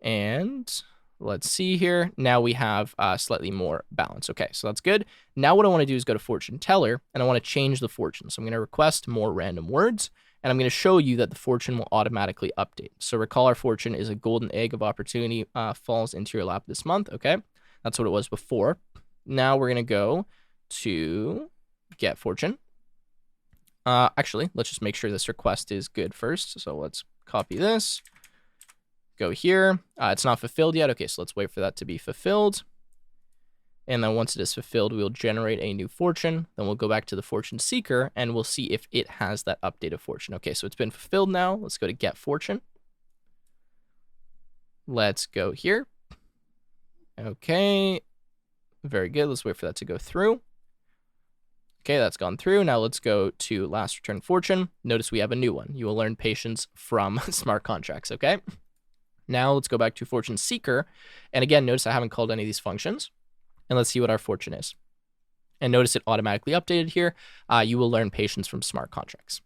and let's see here. Now we have slightly more balance. Okay, so that's good. Now what I want to do is go to Fortune Teller, and I want to change the fortune. So I'm going to request more random words, and I'm going to show you that the fortune will automatically update. So recall our fortune is a golden egg of opportunity falls into your lap this month. Okay, that's what it was before. Now we're going to go to get fortune. Actually, let's just make sure this request is good first. So let's copy this, go here. It's not fulfilled yet. Okay, so let's wait for that to be fulfilled. And then once it is fulfilled, we'll generate a new fortune. Then we'll go back to the fortune seeker and we'll see if it has that updated fortune. Okay, so it's been fulfilled now. Let's go to get fortune. Let's go here. Okay, very good. Let's wait for that to go through. Okay, that's gone through. Now let's go to last return fortune. Notice we have a new one. You will learn patience from smart contracts, okay? Now let's go back to fortune seeker. And again, notice I haven't called any of these functions. And let's see what our fortune is. And notice it automatically updated here. You will learn patience from smart contracts.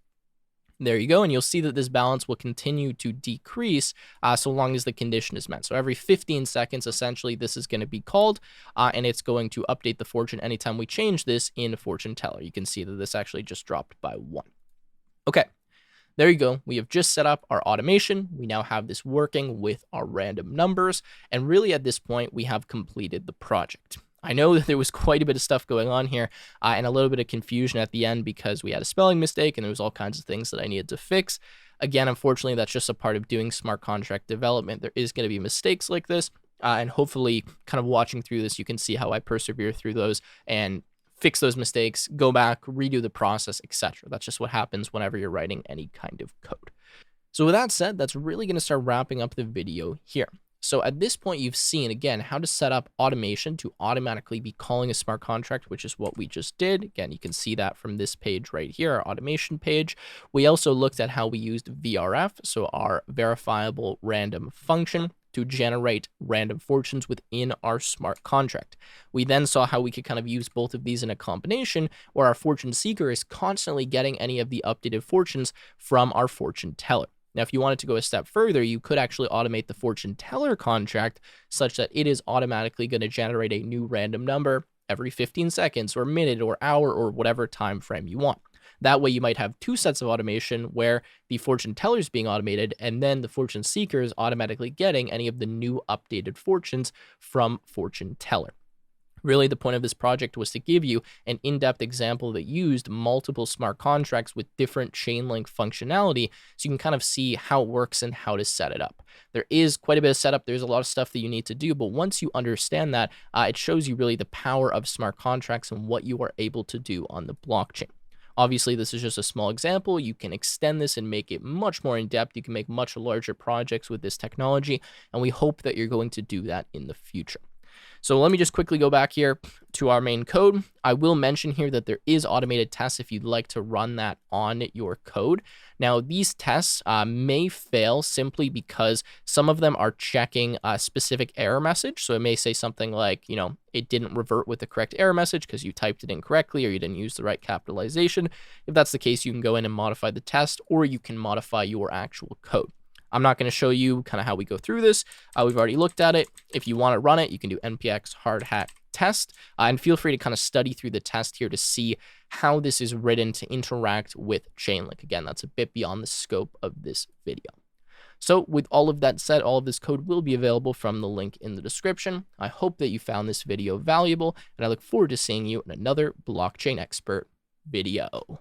There you go, and you'll see that this balance will continue to decrease so long as the condition is met. So every 15 seconds, essentially, this is going to be called, and it's going to update the fortune anytime we change this in Fortune Teller. You can see that this actually just dropped by 1. Okay, there you go. We have just set up our automation. We now have this working with our random numbers, and really at this point, we have completed the project. I know that there was quite a bit of stuff going on here and a little bit of confusion at the end because we had a spelling mistake and there was all kinds of things that I needed to fix. Again, unfortunately, that's just a part of doing smart contract development. There is going to be mistakes like this, and hopefully kind of watching through this, you can see how I persevere through those and fix those mistakes, go back, redo the process, etc. That's just what happens whenever you're writing any kind of code. So with that said, that's really going to start wrapping up the video here. So at this point, you've seen, again, how to set up automation to automatically be calling a smart contract, which is what we just did. Again, you can see that from this page right here, our automation page. We also looked at how we used VRF, so our verifiable random function, to generate random fortunes within our smart contract. We then saw how we could kind of use both of these in a combination where our fortune seeker is constantly getting any of the updated fortunes from our fortune teller. Now, if you wanted to go a step further, you could actually automate the fortune teller contract such that it is automatically going to generate a new random number every 15 seconds or minute or hour or whatever time frame you want. That way, you might have 2 sets of automation where the fortune teller is being automated and then the fortune seeker is automatically getting any of the new updated fortunes from fortune teller. Really, the point of this project was to give you an in-depth example that used multiple smart contracts with different Chainlink functionality so you can kind of see how it works and how to set it up. There is quite a bit of setup. There's a lot of stuff that you need to do, but once you understand that, it shows you really the power of smart contracts and what you are able to do on the blockchain. Obviously, this is just a small example. You can extend this and make it much more in-depth. You can make much larger projects with this technology, and we hope that you're going to do that in the future. So let me just quickly go back here to our main code. I will mention here that there is automated tests if you'd like to run that on your code. Now, these tests may fail simply because some of them are checking a specific error message. So it may say something like, it didn't revert with the correct error message because you typed it incorrectly or you didn't use the right capitalization. If that's the case, you can go in and modify the test, or you can modify your actual code. I'm not going to show you kind of how we go through this. We've already looked at it. If you want to run it, you can do npx hard hat test, and feel free to kind of study through the test here to see how this is written to interact with Chainlink. Again, that's a bit beyond the scope of this video. So with all of that said, all of this code will be available from the link in the description. I hope that you found this video valuable, and I look forward to seeing you in another Blockchain Expert video.